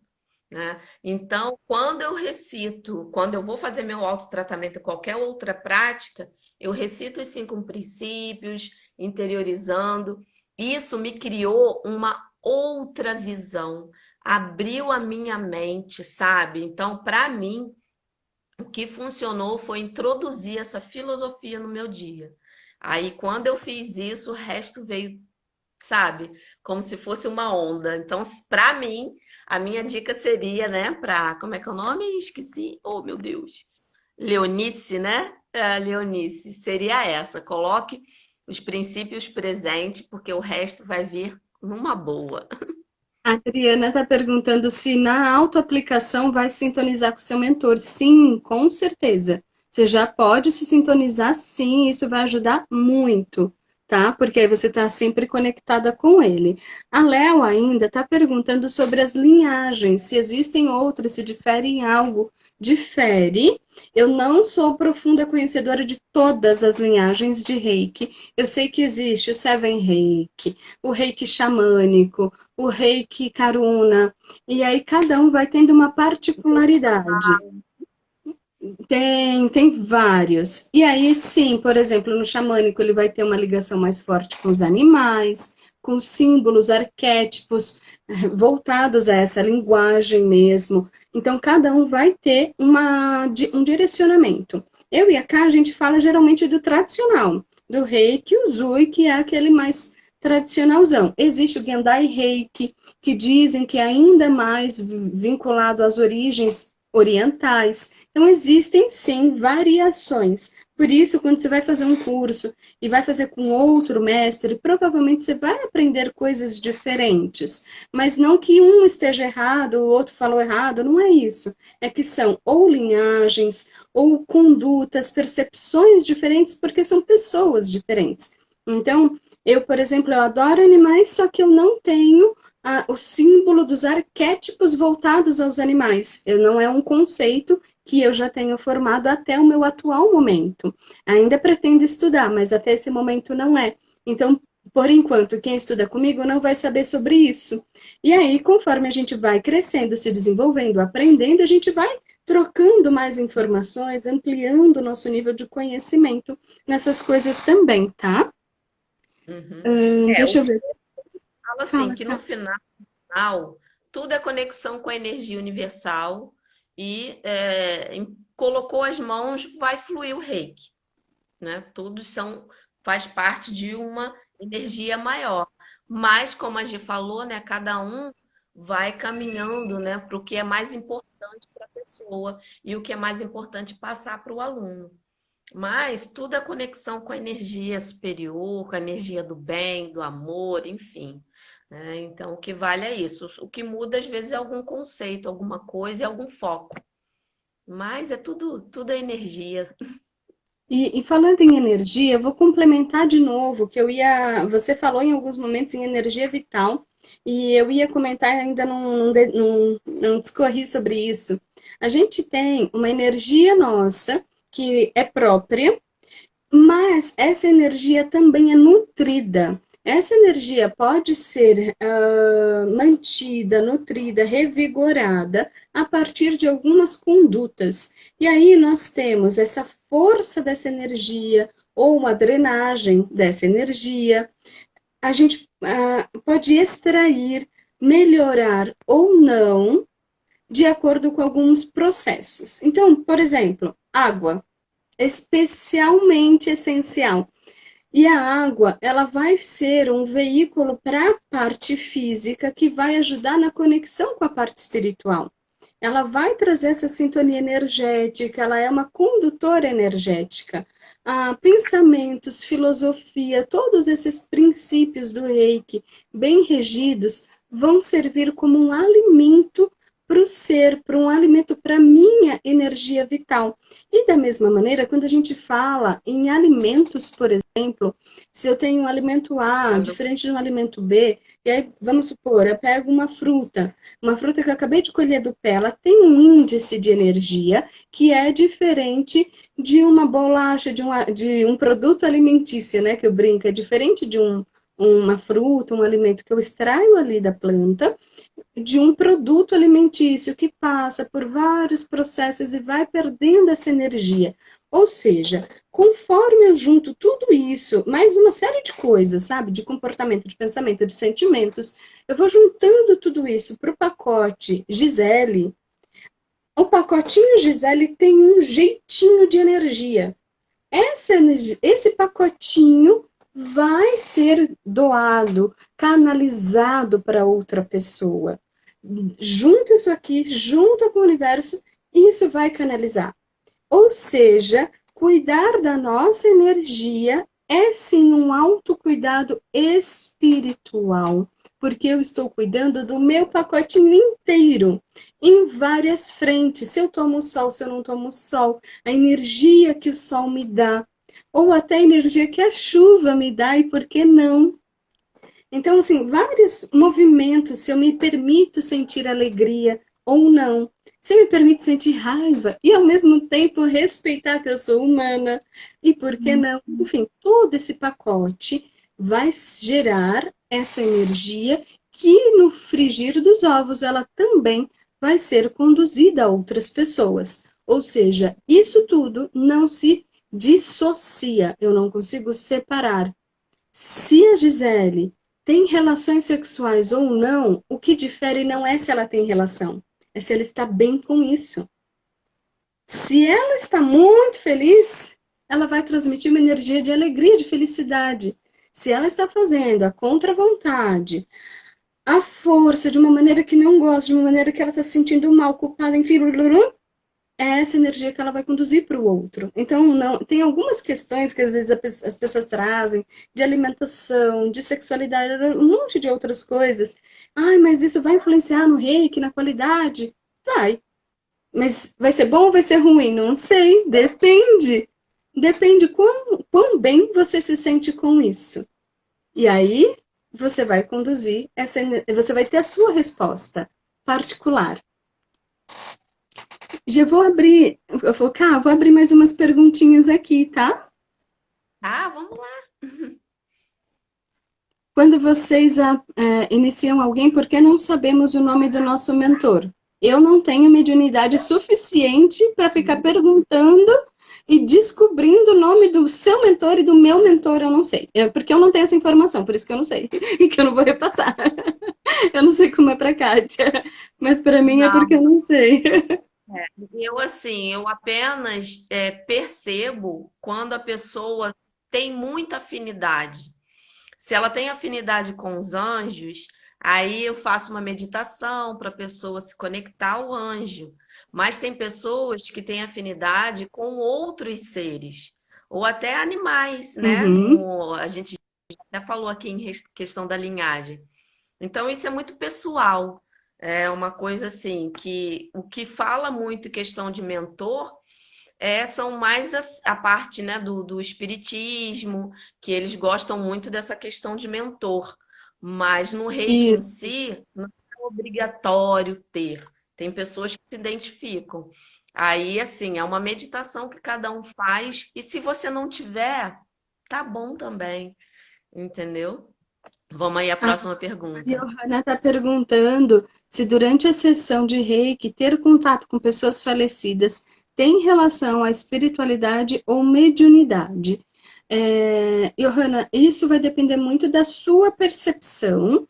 Né? Então, quando eu vou fazer meu autotratamento, qualquer outra prática, eu recito os 5 princípios, interiorizando. Isso me criou uma outra visão, abriu a minha mente, sabe? Então, para mim, o que funcionou foi introduzir essa filosofia no meu dia. Aí, quando eu fiz isso, o resto veio, sabe, como se fosse uma onda. Então, para mim, a minha dica seria, né, para, como é que é o nome? Esqueci. Oh, meu Deus. Leonice, né? Leonice, seria essa. Coloque os princípios presentes, porque o resto vai vir numa boa. A Adriana está perguntando se na autoaplicação vai sintonizar com o seu mentor. Sim, com certeza. Você já pode se sintonizar, sim, isso vai ajudar muito, tá? Porque aí você está sempre conectada com ele. A Léo ainda está perguntando sobre as linhagens, se existem outras, se diferem em algo. Difere. Eu não sou profunda conhecedora de todas as linhagens de Reiki. Eu sei que existe o Seven Reiki, o Reiki xamânico, o Reiki Karuna, e aí cada um vai tendo uma particularidade. Tem vários. E aí, sim, por exemplo, no xamânico ele vai ter uma ligação mais forte com os animais, com símbolos, arquétipos, voltados a essa linguagem mesmo. Então, cada um vai ter um direcionamento. Eu e a Ká, a gente fala geralmente do tradicional, do Reiki, o Zui, que é aquele mais tradicionalzão. Existe o Gendai Reiki, que dizem que é ainda mais vinculado às origens orientais. Então, existem sim variações. Por isso, quando você vai fazer um curso e vai fazer com outro mestre, provavelmente você vai aprender coisas diferentes. Mas não que um esteja errado, o outro falou errado, não é isso. É que são ou linhagens, ou condutas, percepções diferentes, porque são pessoas diferentes. Então, eu, por exemplo, eu adoro animais, só que eu não tenho o símbolo dos arquétipos voltados aos animais. Não é um conceito que eu já tenho formado até o meu atual momento. Ainda pretendo estudar, mas até esse momento não é. Então, por enquanto, quem estuda comigo não vai saber sobre isso. E aí, conforme a gente vai crescendo, se desenvolvendo, aprendendo, a gente vai trocando mais informações, ampliando o nosso nível de conhecimento nessas coisas também, tá? Uhum. Deixa eu ver. Falo assim, Fala, que no fala. final, tudo é conexão com a energia universal e colocou as mãos, vai fluir o reiki, né? Todos faz parte de uma energia maior. Mas, como a Gi falou, né, cada um vai caminhando, né, para o que é mais importante para a pessoa e o que é mais importante passar para o aluno. Mas tudo é conexão com a energia superior, com a energia do bem, do amor, enfim. Né? Então, o que vale é isso. O que muda, às vezes, é algum conceito, alguma coisa e algum foco. Mas é tudo é energia. E falando em energia, eu vou complementar de novo, que eu ia. Você falou em alguns momentos em energia vital, e eu ia comentar, ainda não discorri sobre isso. A gente tem uma energia nossa, que é própria, mas essa energia também é nutrida. Essa energia pode ser mantida, nutrida, revigorada a partir de algumas condutas. E aí nós temos essa força dessa energia ou uma drenagem dessa energia. A gente pode extrair, melhorar ou não, de acordo com alguns processos. Então, por exemplo, água, especialmente essencial. E a água, ela vai ser um veículo para a parte física que vai ajudar na conexão com a parte espiritual. Ela vai trazer essa sintonia energética, ela é uma condutora energética. Pensamentos, filosofia, todos esses princípios do Reiki, bem regidos, vão servir como um alimento para o ser, para um alimento para a minha energia vital. E da mesma maneira, quando a gente fala em alimentos, por exemplo, se eu tenho um alimento A diferente de um alimento B, e aí, vamos supor, eu pego uma fruta que eu acabei de colher do pé, ela tem um índice de energia que é diferente de uma bolacha, de um produto alimentício, né, que eu brinco, é diferente de uma fruta, um alimento que eu extraio ali da planta, de um produto alimentício que passa por vários processos e vai perdendo essa energia. Ou seja, conforme eu junto tudo isso, mais uma série de coisas, sabe? De comportamento, de pensamento, de sentimentos, eu vou juntando tudo isso para o pacote Gisele. O pacotinho Gisele tem um jeitinho de energia. Esse pacotinho vai ser doado, canalizado para outra pessoa. Junta isso aqui, junta com o universo, e isso vai canalizar. Ou seja, cuidar da nossa energia é sim um autocuidado espiritual, porque eu estou cuidando do meu pacotinho inteiro, em várias frentes. Se eu tomo sol, se eu não tomo sol, a energia que o sol me dá, ou até a energia que a chuva me dá, e por que não? Então, assim, vários movimentos, se eu me permito sentir alegria ou não, se eu me permito sentir raiva e, ao mesmo tempo, respeitar que eu sou humana, e por que não? Enfim, todo esse pacote vai gerar essa energia que, no frigir dos ovos, ela também vai ser conduzida a outras pessoas. Ou seja, isso tudo não se dissocia, eu não consigo separar. Se a Gisele tem relações sexuais ou não, o que difere não é se ela tem relação, é se ela está bem com isso. Se ela está muito feliz, ela vai transmitir uma energia de alegria, de felicidade. Se ela está fazendo a contra-vontade, a força, de uma maneira que não gosta, de uma maneira que ela está se sentindo mal, culpada, enfim, é essa energia que ela vai conduzir para o outro. Então, não, tem algumas questões que às vezes as pessoas trazem, de alimentação, de sexualidade, um monte de outras coisas. Ai, mas isso vai influenciar no reiki, na qualidade? Vai. Mas vai ser bom ou vai ser ruim? Não sei, depende. Depende quão bem você se sente com isso. E aí, você vai conduzir você vai ter a sua resposta particular. Já vou abrir, vou abrir mais umas perguntinhas aqui, tá? Ah, vamos lá. Quando vocês iniciam alguém, por que não sabemos o nome do nosso mentor? Eu não tenho mediunidade suficiente para ficar perguntando e descobrindo o nome do seu mentor e do meu mentor, eu não sei. Porque eu não tenho essa informação, por isso que eu não sei. E que eu não vou repassar. Eu não sei como é para Kátia, mas para mim é porque Não, eu não sei. eu assim, eu apenas percebo quando a pessoa tem muita afinidade. Se ela tem afinidade com os anjos, aí eu faço uma meditação para a pessoa se conectar ao anjo. Mas tem pessoas que têm afinidade com outros seres, ou até animais, né? Uhum. Como a gente até falou aqui em questão da linhagem. Então, isso é muito pessoal. É uma coisa assim que o que fala muito em questão de mentor são mais a parte, né, do espiritismo, que eles gostam muito dessa questão de mentor. Mas no reiki em Isso. si, não é obrigatório ter. Tem pessoas que se identificam. Aí, assim, é uma meditação que cada um faz, e se você não tiver, tá bom também, entendeu? Vamos aí à A próxima pergunta. Johanna está perguntando se durante a sessão de Reiki ter contato com pessoas falecidas tem relação à espiritualidade ou mediunidade. Johanna, isso vai depender muito da sua percepção,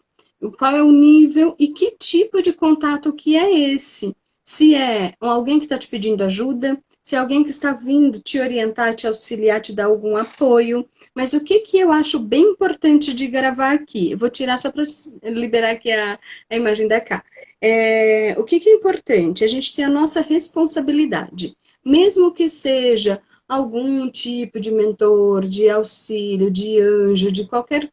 qual é o nível e que tipo de contato que é esse. Se é alguém que está te pedindo ajuda, se é alguém que está vindo te orientar, te auxiliar, te dar algum apoio. Mas o que, que eu acho bem importante de gravar aqui? Eu vou tirar só para liberar aqui a imagem da cá. O que, que é importante? A gente tem a nossa responsabilidade. Mesmo que seja algum tipo de mentor, de auxílio, de anjo, de qualquer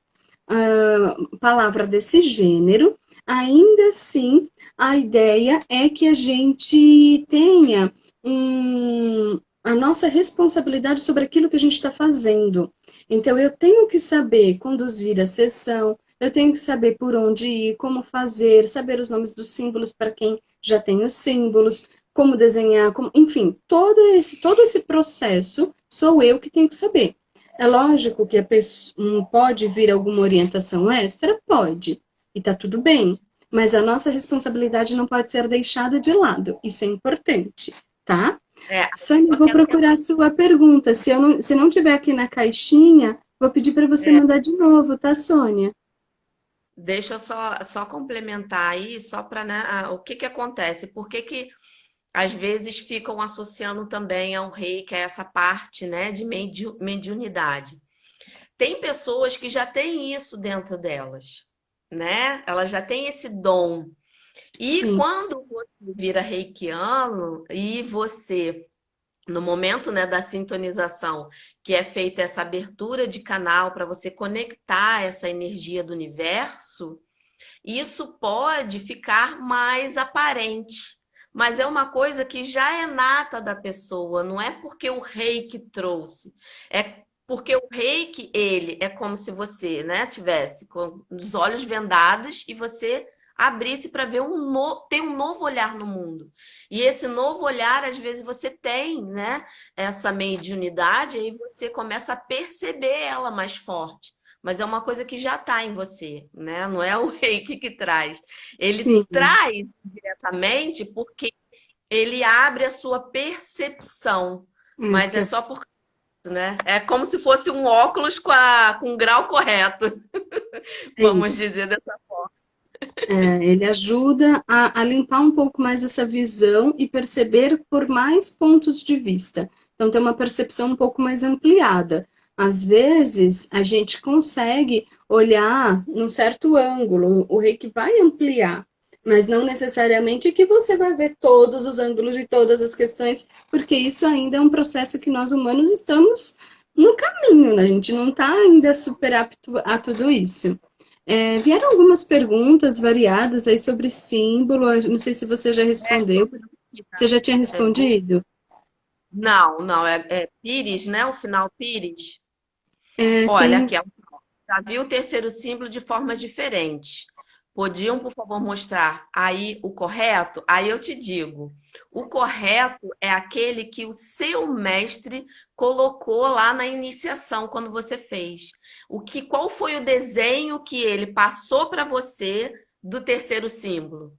palavra desse gênero, ainda assim a ideia é que a gente tenha a nossa responsabilidade sobre aquilo que a gente está fazendo. Então, eu tenho que saber conduzir a sessão, eu tenho que saber por onde ir, como fazer, saber os nomes dos símbolos para quem já tem os símbolos, como desenhar, enfim, todo esse processo sou eu que tenho que saber. É lógico que a pessoa pode vir alguma orientação extra? Pode, e tá tudo bem. Mas a nossa responsabilidade não pode ser deixada de lado. Isso é importante, tá? É, Sônia, eu eu vou quero procurar a sua pergunta. Se não tiver aqui na caixinha, vou pedir para você é, mandar de novo, tá, Sônia? deixa eu só complementar aí, só para, né, o que que acontece? Por que que às vezes ficam associando também ao reiki, a essa parte, né, de mediunidade? Tem pessoas que já têm isso dentro delas, né? Elas já têm esse dom. E Sim, quando você vira reikiano e você, no momento, né, da sintonização, que é feita essa abertura de canal para você conectar essa energia do universo, isso pode ficar mais aparente. Mas é uma coisa que já é nata da pessoa, não é porque o reiki trouxe, é porque o reiki, ele é como se você, né, tivesse com os olhos vendados e você abrisse para ver ter um novo olhar no mundo. E esse novo olhar, às vezes, você tem, né, essa mediunidade, e aí você começa a perceber ela mais forte. Mas é uma coisa que já está em você, né? Não é o reiki que traz. Ele sim, traz diretamente porque ele abre a sua percepção, mas é só por isso, né? É como se fosse um óculos com o grau correto, vamos isso. dizer dessa forma. Ele ajuda a limpar um pouco mais essa visão e perceber por mais pontos de vista. Então, tem uma percepção um pouco mais ampliada. Às vezes, a gente consegue olhar num certo ângulo, o reiki vai ampliar, mas não necessariamente que você vai ver todos os ângulos de todas as questões, porque isso ainda é um processo que nós humanos estamos no caminho, né? A gente não está ainda super apto a tudo isso. Vieram algumas perguntas variadas aí sobre símbolo, eu não sei se você já respondeu, você já tinha respondido? Não, é Pires, né? O final Pires. Olha, Tem, aqui, já vi o terceiro símbolo de formas diferentes. Podiam, por favor, mostrar aí o correto? Aí eu te digo, o correto é aquele que o seu mestre colocou lá na iniciação, quando você fez. Qual foi o desenho que ele passou para você do terceiro símbolo?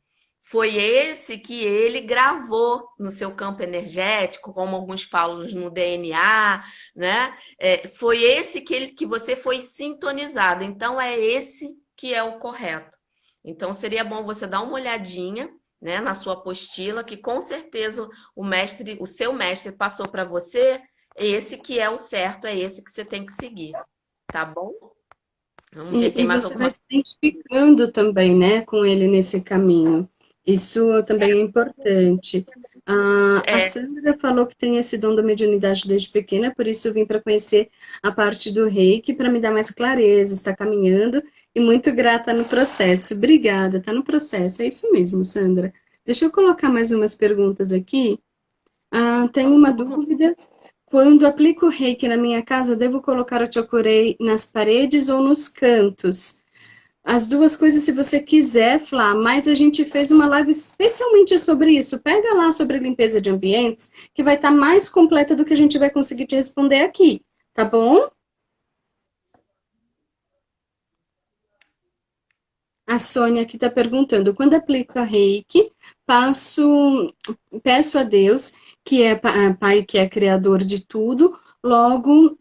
Foi esse que ele gravou no seu campo energético, como alguns falam no DNA, né? Foi esse que você foi sintonizado. Então, é esse que é o correto. Então, seria bom você dar uma olhadinha, né, na sua apostila, que com certeza o seu mestre passou para você, esse que é o certo, é esse que você tem que seguir. Tá bom? Vamos ver, tem e mais você vai alguma? se identificando também, né, com ele nesse caminho. Isso também é importante. A É, Sandra falou que tem esse dom da mediunidade desde pequena, por isso eu vim para conhecer a parte do reiki, para me dar mais clareza, está caminhando, e muito grata no processo. Obrigada, está no processo, é isso mesmo, Sandra. Deixa eu colocar mais umas perguntas aqui. Tem uma dúvida. Quando aplico o reiki na minha casa, devo colocar o chokurei nas paredes ou nos cantos? As duas coisas, se você quiser, Flá, mas a gente fez uma live especialmente sobre isso. Pega lá sobre limpeza de ambientes, que vai estar mais completa do que a gente vai conseguir te responder aqui, tá bom? A Sônia aqui está perguntando, quando aplico a reiki, peço a Deus, que é Pai, que é Criador de tudo, logo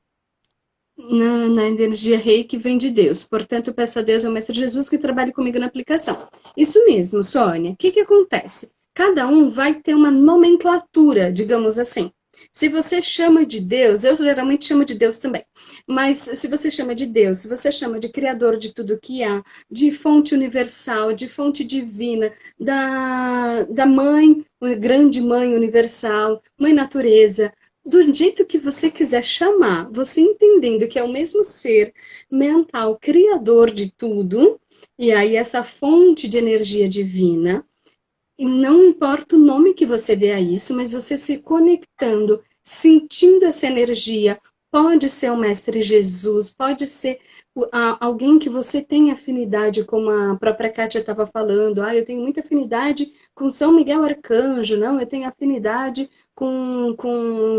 na energia rei que vem de Deus. Portanto, peço a Deus, ao Mestre Jesus, que trabalhe comigo na aplicação. Isso mesmo, Sônia. O que acontece? Cada um vai ter uma nomenclatura, digamos assim. Se você chama de Deus, eu geralmente chamo de Deus também, mas se você chama de Deus, se você chama de Criador de tudo que há, de fonte universal, de fonte divina, da Mãe, grande Mãe universal, Mãe Natureza, do jeito que você quiser chamar, você entendendo que é o mesmo ser mental, criador de tudo, e aí essa fonte de energia divina, e não importa o nome que você dê a isso, mas você se conectando, sentindo essa energia, pode ser o Mestre Jesus, pode ser alguém que você tem afinidade, como a própria Kátia estava falando, eu tenho muita afinidade com São Miguel Arcanjo, não, eu tenho afinidade com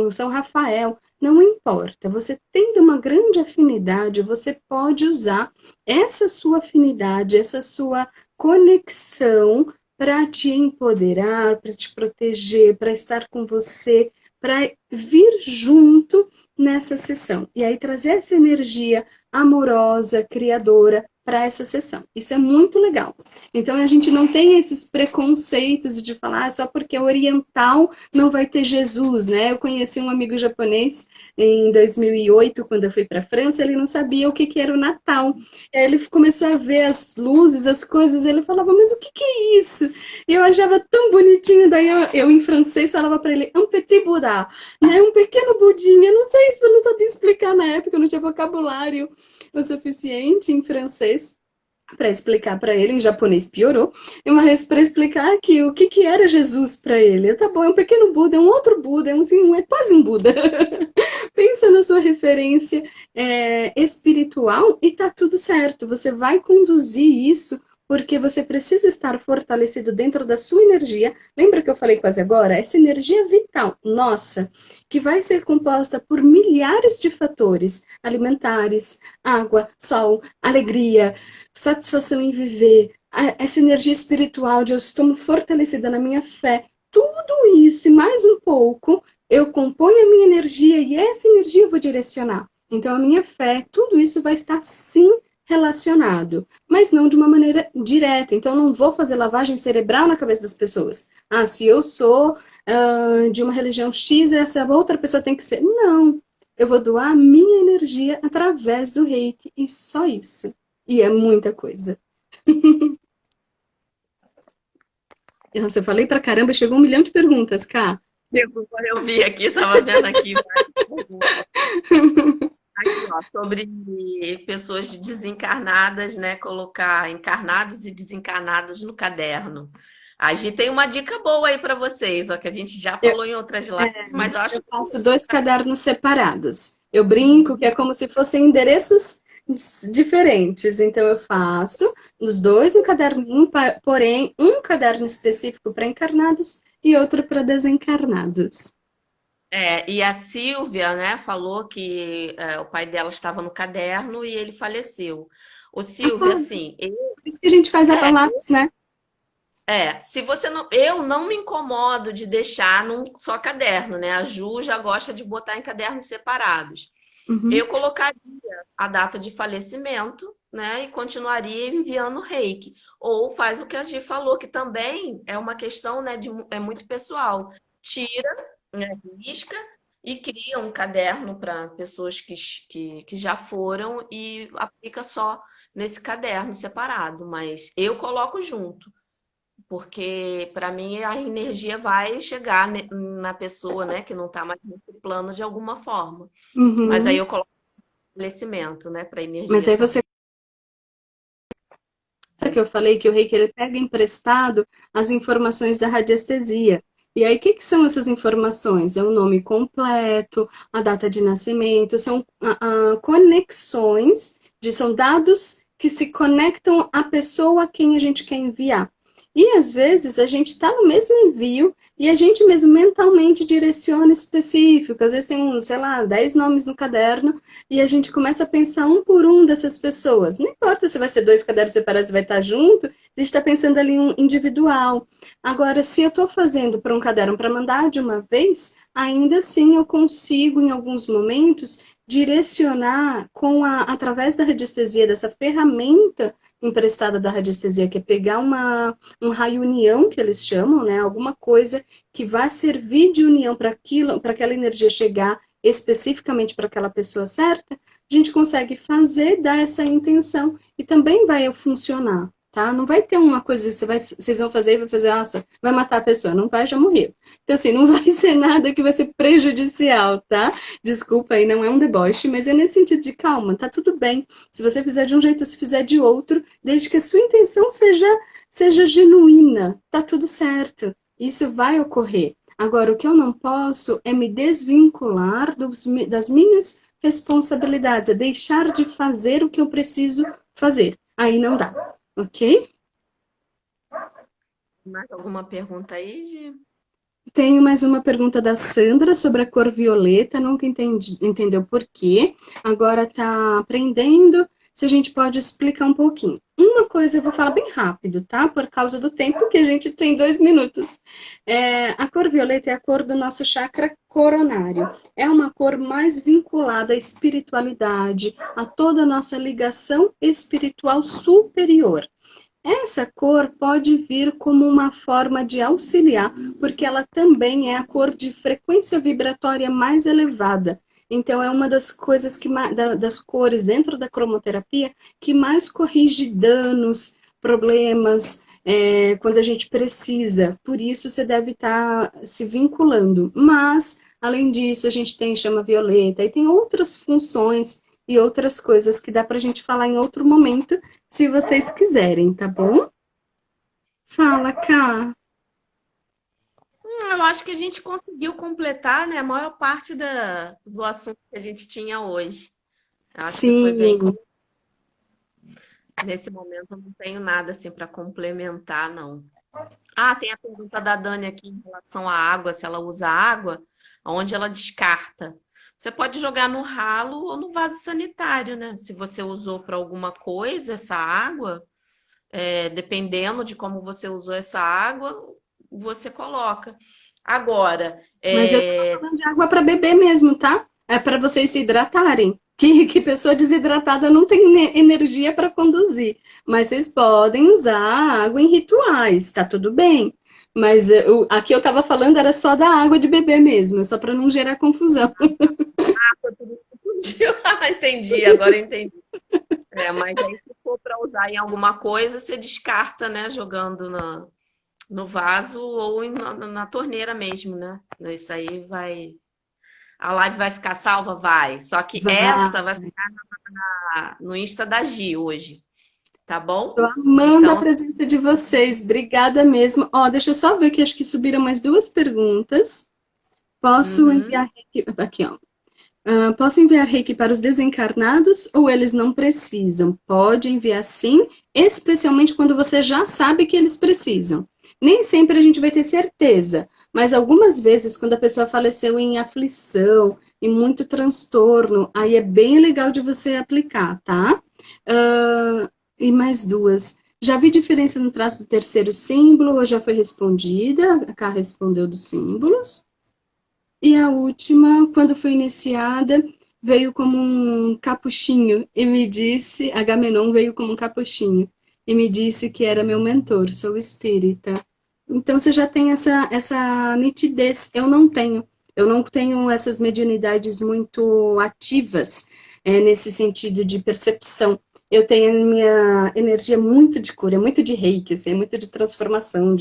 São Rafael, não importa, você tendo uma grande afinidade, você pode usar essa sua afinidade, essa sua conexão para te empoderar, para te proteger, para estar com você, para vir junto nessa sessão. E aí trazer essa energia amorosa, criadora para essa sessão. Isso é muito legal. Então a gente não tem esses preconceitos de falar só porque é oriental não vai ter Jesus, né? Eu conheci um amigo japonês em 2008, quando eu fui para a França, ele não sabia o que era o Natal. Aí ele começou a ver as luzes, as coisas, ele falava, mas o que é isso? E eu achava tão bonitinho, daí eu em francês falava para ele, un petit Buddha, né? Um pequeno budinha, eu não sei se eu não sabia explicar na época, eu não tinha vocabulário o suficiente em francês para explicar para ele, em japonês piorou, mas para explicar que o que era Jesus para ele. Tá bom, é um pequeno Buda, é um outro Buda, é quase um Buda. Pensa na sua referência espiritual e tá tudo certo. Você vai conduzir isso porque você precisa estar fortalecido dentro da sua energia. Lembra que eu falei quase agora? Essa energia vital, nossa, que vai ser composta por milhares de fatores alimentares, água, sol, alegria, satisfação em viver, essa energia espiritual de eu estou fortalecida na minha fé, tudo isso e mais um pouco, eu componho a minha energia e essa energia eu vou direcionar. Então, a minha fé, tudo isso vai estar sim relacionado, mas não de uma maneira direta. Então, não vou fazer lavagem cerebral na cabeça das pessoas. Ah, se eu sou de uma religião X, essa outra pessoa tem que ser. Não. Eu vou doar a minha energia através do reiki e só isso. E é muita coisa. Nossa, eu falei pra caramba, chegou 1 milhão de perguntas, Cá. Eu vi aqui, estava vendo aqui várias perguntas. Aqui, ó, sobre pessoas desencarnadas, né? Colocar encarnados e desencarnados no caderno. A Gi tem uma dica boa aí para vocês, ó, que a gente já Eu, falou em outras lives, mas eu acho eu faço 2 cadernos separados. Eu brinco que é como se fossem endereços diferentes. Então, eu faço os dois no caderninho, porém, um caderno específico para encarnados e outro para desencarnados. e a Silvia, né, falou que o pai dela estava no caderno e ele faleceu. O Silvia, assim, Por isso que a gente faz a é, lápis, né? se você não, eu não me incomodo de deixar num só caderno, né? A Ju já gosta de botar em cadernos separados. Uhum, Eu colocaria a data de falecimento, né, e continuaria enviando reiki. Ou faz o que a Gi falou, que também é uma questão, né, é muito pessoal. Tira, né, risca e cria um caderno para pessoas que já foram e aplica só nesse caderno separado. Mas eu coloco junto, porque para mim a energia vai chegar na pessoa, né, que não está mais nesse plano de alguma forma. Mas aí uhum. eu coloco estabelecimento, né, para a Mas energia aí você sair. que eu falei que o reiki ele pega emprestado as informações da radiestesia. E aí, o que, que são essas informações? É o nome completo, a data de nascimento, são conexões, são dados que se conectam à pessoa a quem a gente quer enviar. E às vezes a gente está no mesmo envio e a gente mesmo mentalmente direciona específico. Às vezes tem, sei lá, 10 nomes no caderno e a gente começa a pensar um por um dessas pessoas. Não importa se vai ser 2 cadernos separados, se vai estar junto, a gente está pensando ali um individual. Agora, se eu estou fazendo para um caderno para mandar de uma vez, ainda assim eu consigo, em alguns momentos, direcionar através da radiestesia, dessa ferramenta emprestada da radiestesia, que é pegar um raio união, que eles chamam, né? Alguma coisa que vai servir de união para aquilo, para aquela energia chegar especificamente para aquela pessoa certa, a gente consegue fazer, dar essa intenção e também vai funcionar, tá? Não vai ter uma coisa que vocês vão fazer e vai fazer, nossa, vai matar a pessoa. Não vai, já morreu. Então, assim, não vai ser nada que vai ser prejudicial, tá? Desculpa aí, não é um deboche, mas é nesse sentido de calma, tá tudo bem. Se você fizer de um jeito, se fizer de outro, desde que a sua intenção seja genuína, tá tudo certo. Isso vai ocorrer. Agora, o que eu não posso é me desvincular das minhas responsabilidades, é deixar de fazer o que eu preciso fazer. Aí não dá, ok? Mais alguma pergunta aí, Gi? Tenho mais uma pergunta da Sandra sobre a cor violeta, nunca entendeu por quê. Agora está aprendendo. Se a gente pode explicar um pouquinho. Uma coisa eu vou falar bem rápido, tá? Por causa do tempo que a gente tem 2 minutos. A cor violeta é a cor do nosso chakra coronário. É uma cor mais vinculada à espiritualidade, a toda a nossa ligação espiritual superior. Essa cor pode vir como uma forma de auxiliar, porque ela também é a cor de frequência vibratória mais elevada. Então, é uma das coisas das cores dentro da cromoterapia que mais corrige danos, problemas, quando a gente precisa. Por isso, você deve estar se vinculando. Mas, além disso, a gente tem chama violeta e tem outras funções e outras coisas que dá para a gente falar em outro momento, se vocês quiserem, tá bom? Fala, Cá. Eu acho que a gente conseguiu completar, né, a maior parte do assunto que a gente tinha hoje. Eu acho que foi bem. Sim, Nesse momento eu não tenho nada assim para complementar, não. Ah, tem a pergunta da Dani aqui em relação à água, se ela usa água, onde ela descarta. Você pode jogar no ralo ou no vaso sanitário, né? Se você usou para alguma coisa essa água, dependendo de como você usou essa água, você coloca. Agora, Mas eu tô falando de água para beber mesmo, tá? É para vocês se hidratarem. Que pessoa desidratada não tem energia para conduzir. Mas vocês podem usar a água em rituais, tá tudo bem. Mas aqui eu estava falando era só da água de beber mesmo, só para não gerar confusão. entendi, agora eu entendi. Mas aí se for para usar em alguma coisa, você descarta, né? Jogando no vaso ou na torneira mesmo, né? Isso aí vai. A live vai ficar salva? Vai. Só que Vai. essa vai ficar no Insta da Gi hoje. Tá bom? Tô amando a Então, presença de vocês. Obrigada mesmo. Ó, deixa eu só ver que acho que subiram mais duas perguntas. Posso uhum. enviar aqui, ó. Posso enviar reiki para os desencarnados ou eles não precisam? Pode enviar sim, especialmente quando você já sabe que eles precisam. Nem sempre a gente vai ter certeza, mas algumas vezes, quando a pessoa faleceu em aflição, em muito transtorno, aí é bem legal de você aplicar, tá? E mais duas. Já vi diferença no traço do terceiro símbolo ou já foi respondida? A Cá respondeu dos símbolos. E a última, quando foi iniciada, veio como um capuchinho e me disse, Agamenon veio como um capuchinho e me disse que era meu mentor, sou espírita. Então você já tem essa nitidez, eu não tenho. Eu não tenho essas mediunidades muito ativas, nesse sentido de percepção. Eu tenho a minha energia muito de cura, muito de reiki, assim, muito de transformação.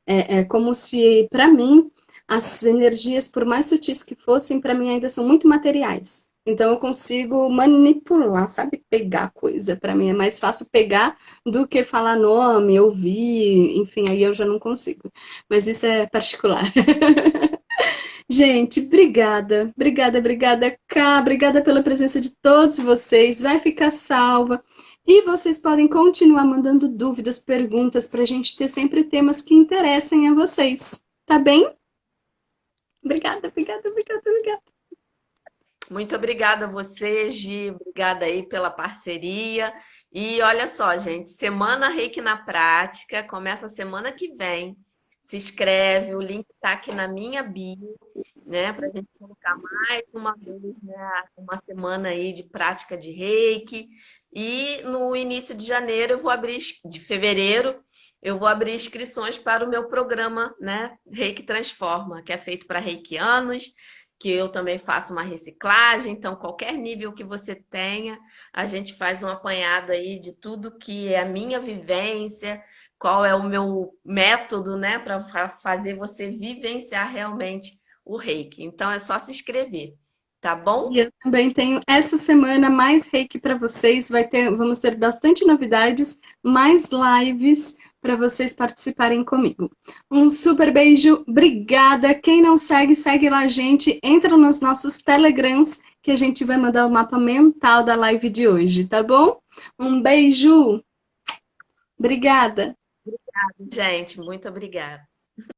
É como se, para mim, as energias, por mais sutis que fossem, para mim ainda são muito materiais. Então eu consigo manipular, sabe? Pegar coisa. Para mim é mais fácil pegar do que falar nome, ouvir, enfim, aí eu já não consigo. Mas isso é particular. Gente, obrigada. Obrigada, obrigada, Ká. Obrigada pela presença de todos vocês. Vai ficar salva. E vocês podem continuar mandando dúvidas, perguntas, para a gente ter sempre temas que interessem a vocês. Tá bem? Obrigada, obrigada, obrigada, obrigada. Muito obrigada a você, Gi. Obrigada aí pela parceria. E olha só, gente, Semana Reiki na Prática começa semana que vem. Se inscreve, o link está aqui na minha bio, né? Para a gente colocar mais uma vez, né? Uma semana aí de prática de Reiki. E no início de janeiro eu vou abrir, de fevereiro, eu vou abrir inscrições para o meu programa, né? Reiki Transforma, que é feito para reikianos, que eu também faço uma reciclagem, então qualquer nível que você tenha, a gente faz um apanhado aí de tudo que é a minha vivência, qual é o meu método, né, para fazer você vivenciar realmente o Reiki. Então é só se inscrever, tá bom? E eu também tenho essa semana mais reiki para vocês. Vamos ter bastante novidades, mais lives para vocês participarem comigo. Um super beijo, obrigada. Quem não segue, segue lá, gente. Entra nos nossos Telegrams que a gente vai mandar o mapa mental da live de hoje, tá bom? Um beijo. Obrigada. Gente, muito obrigada.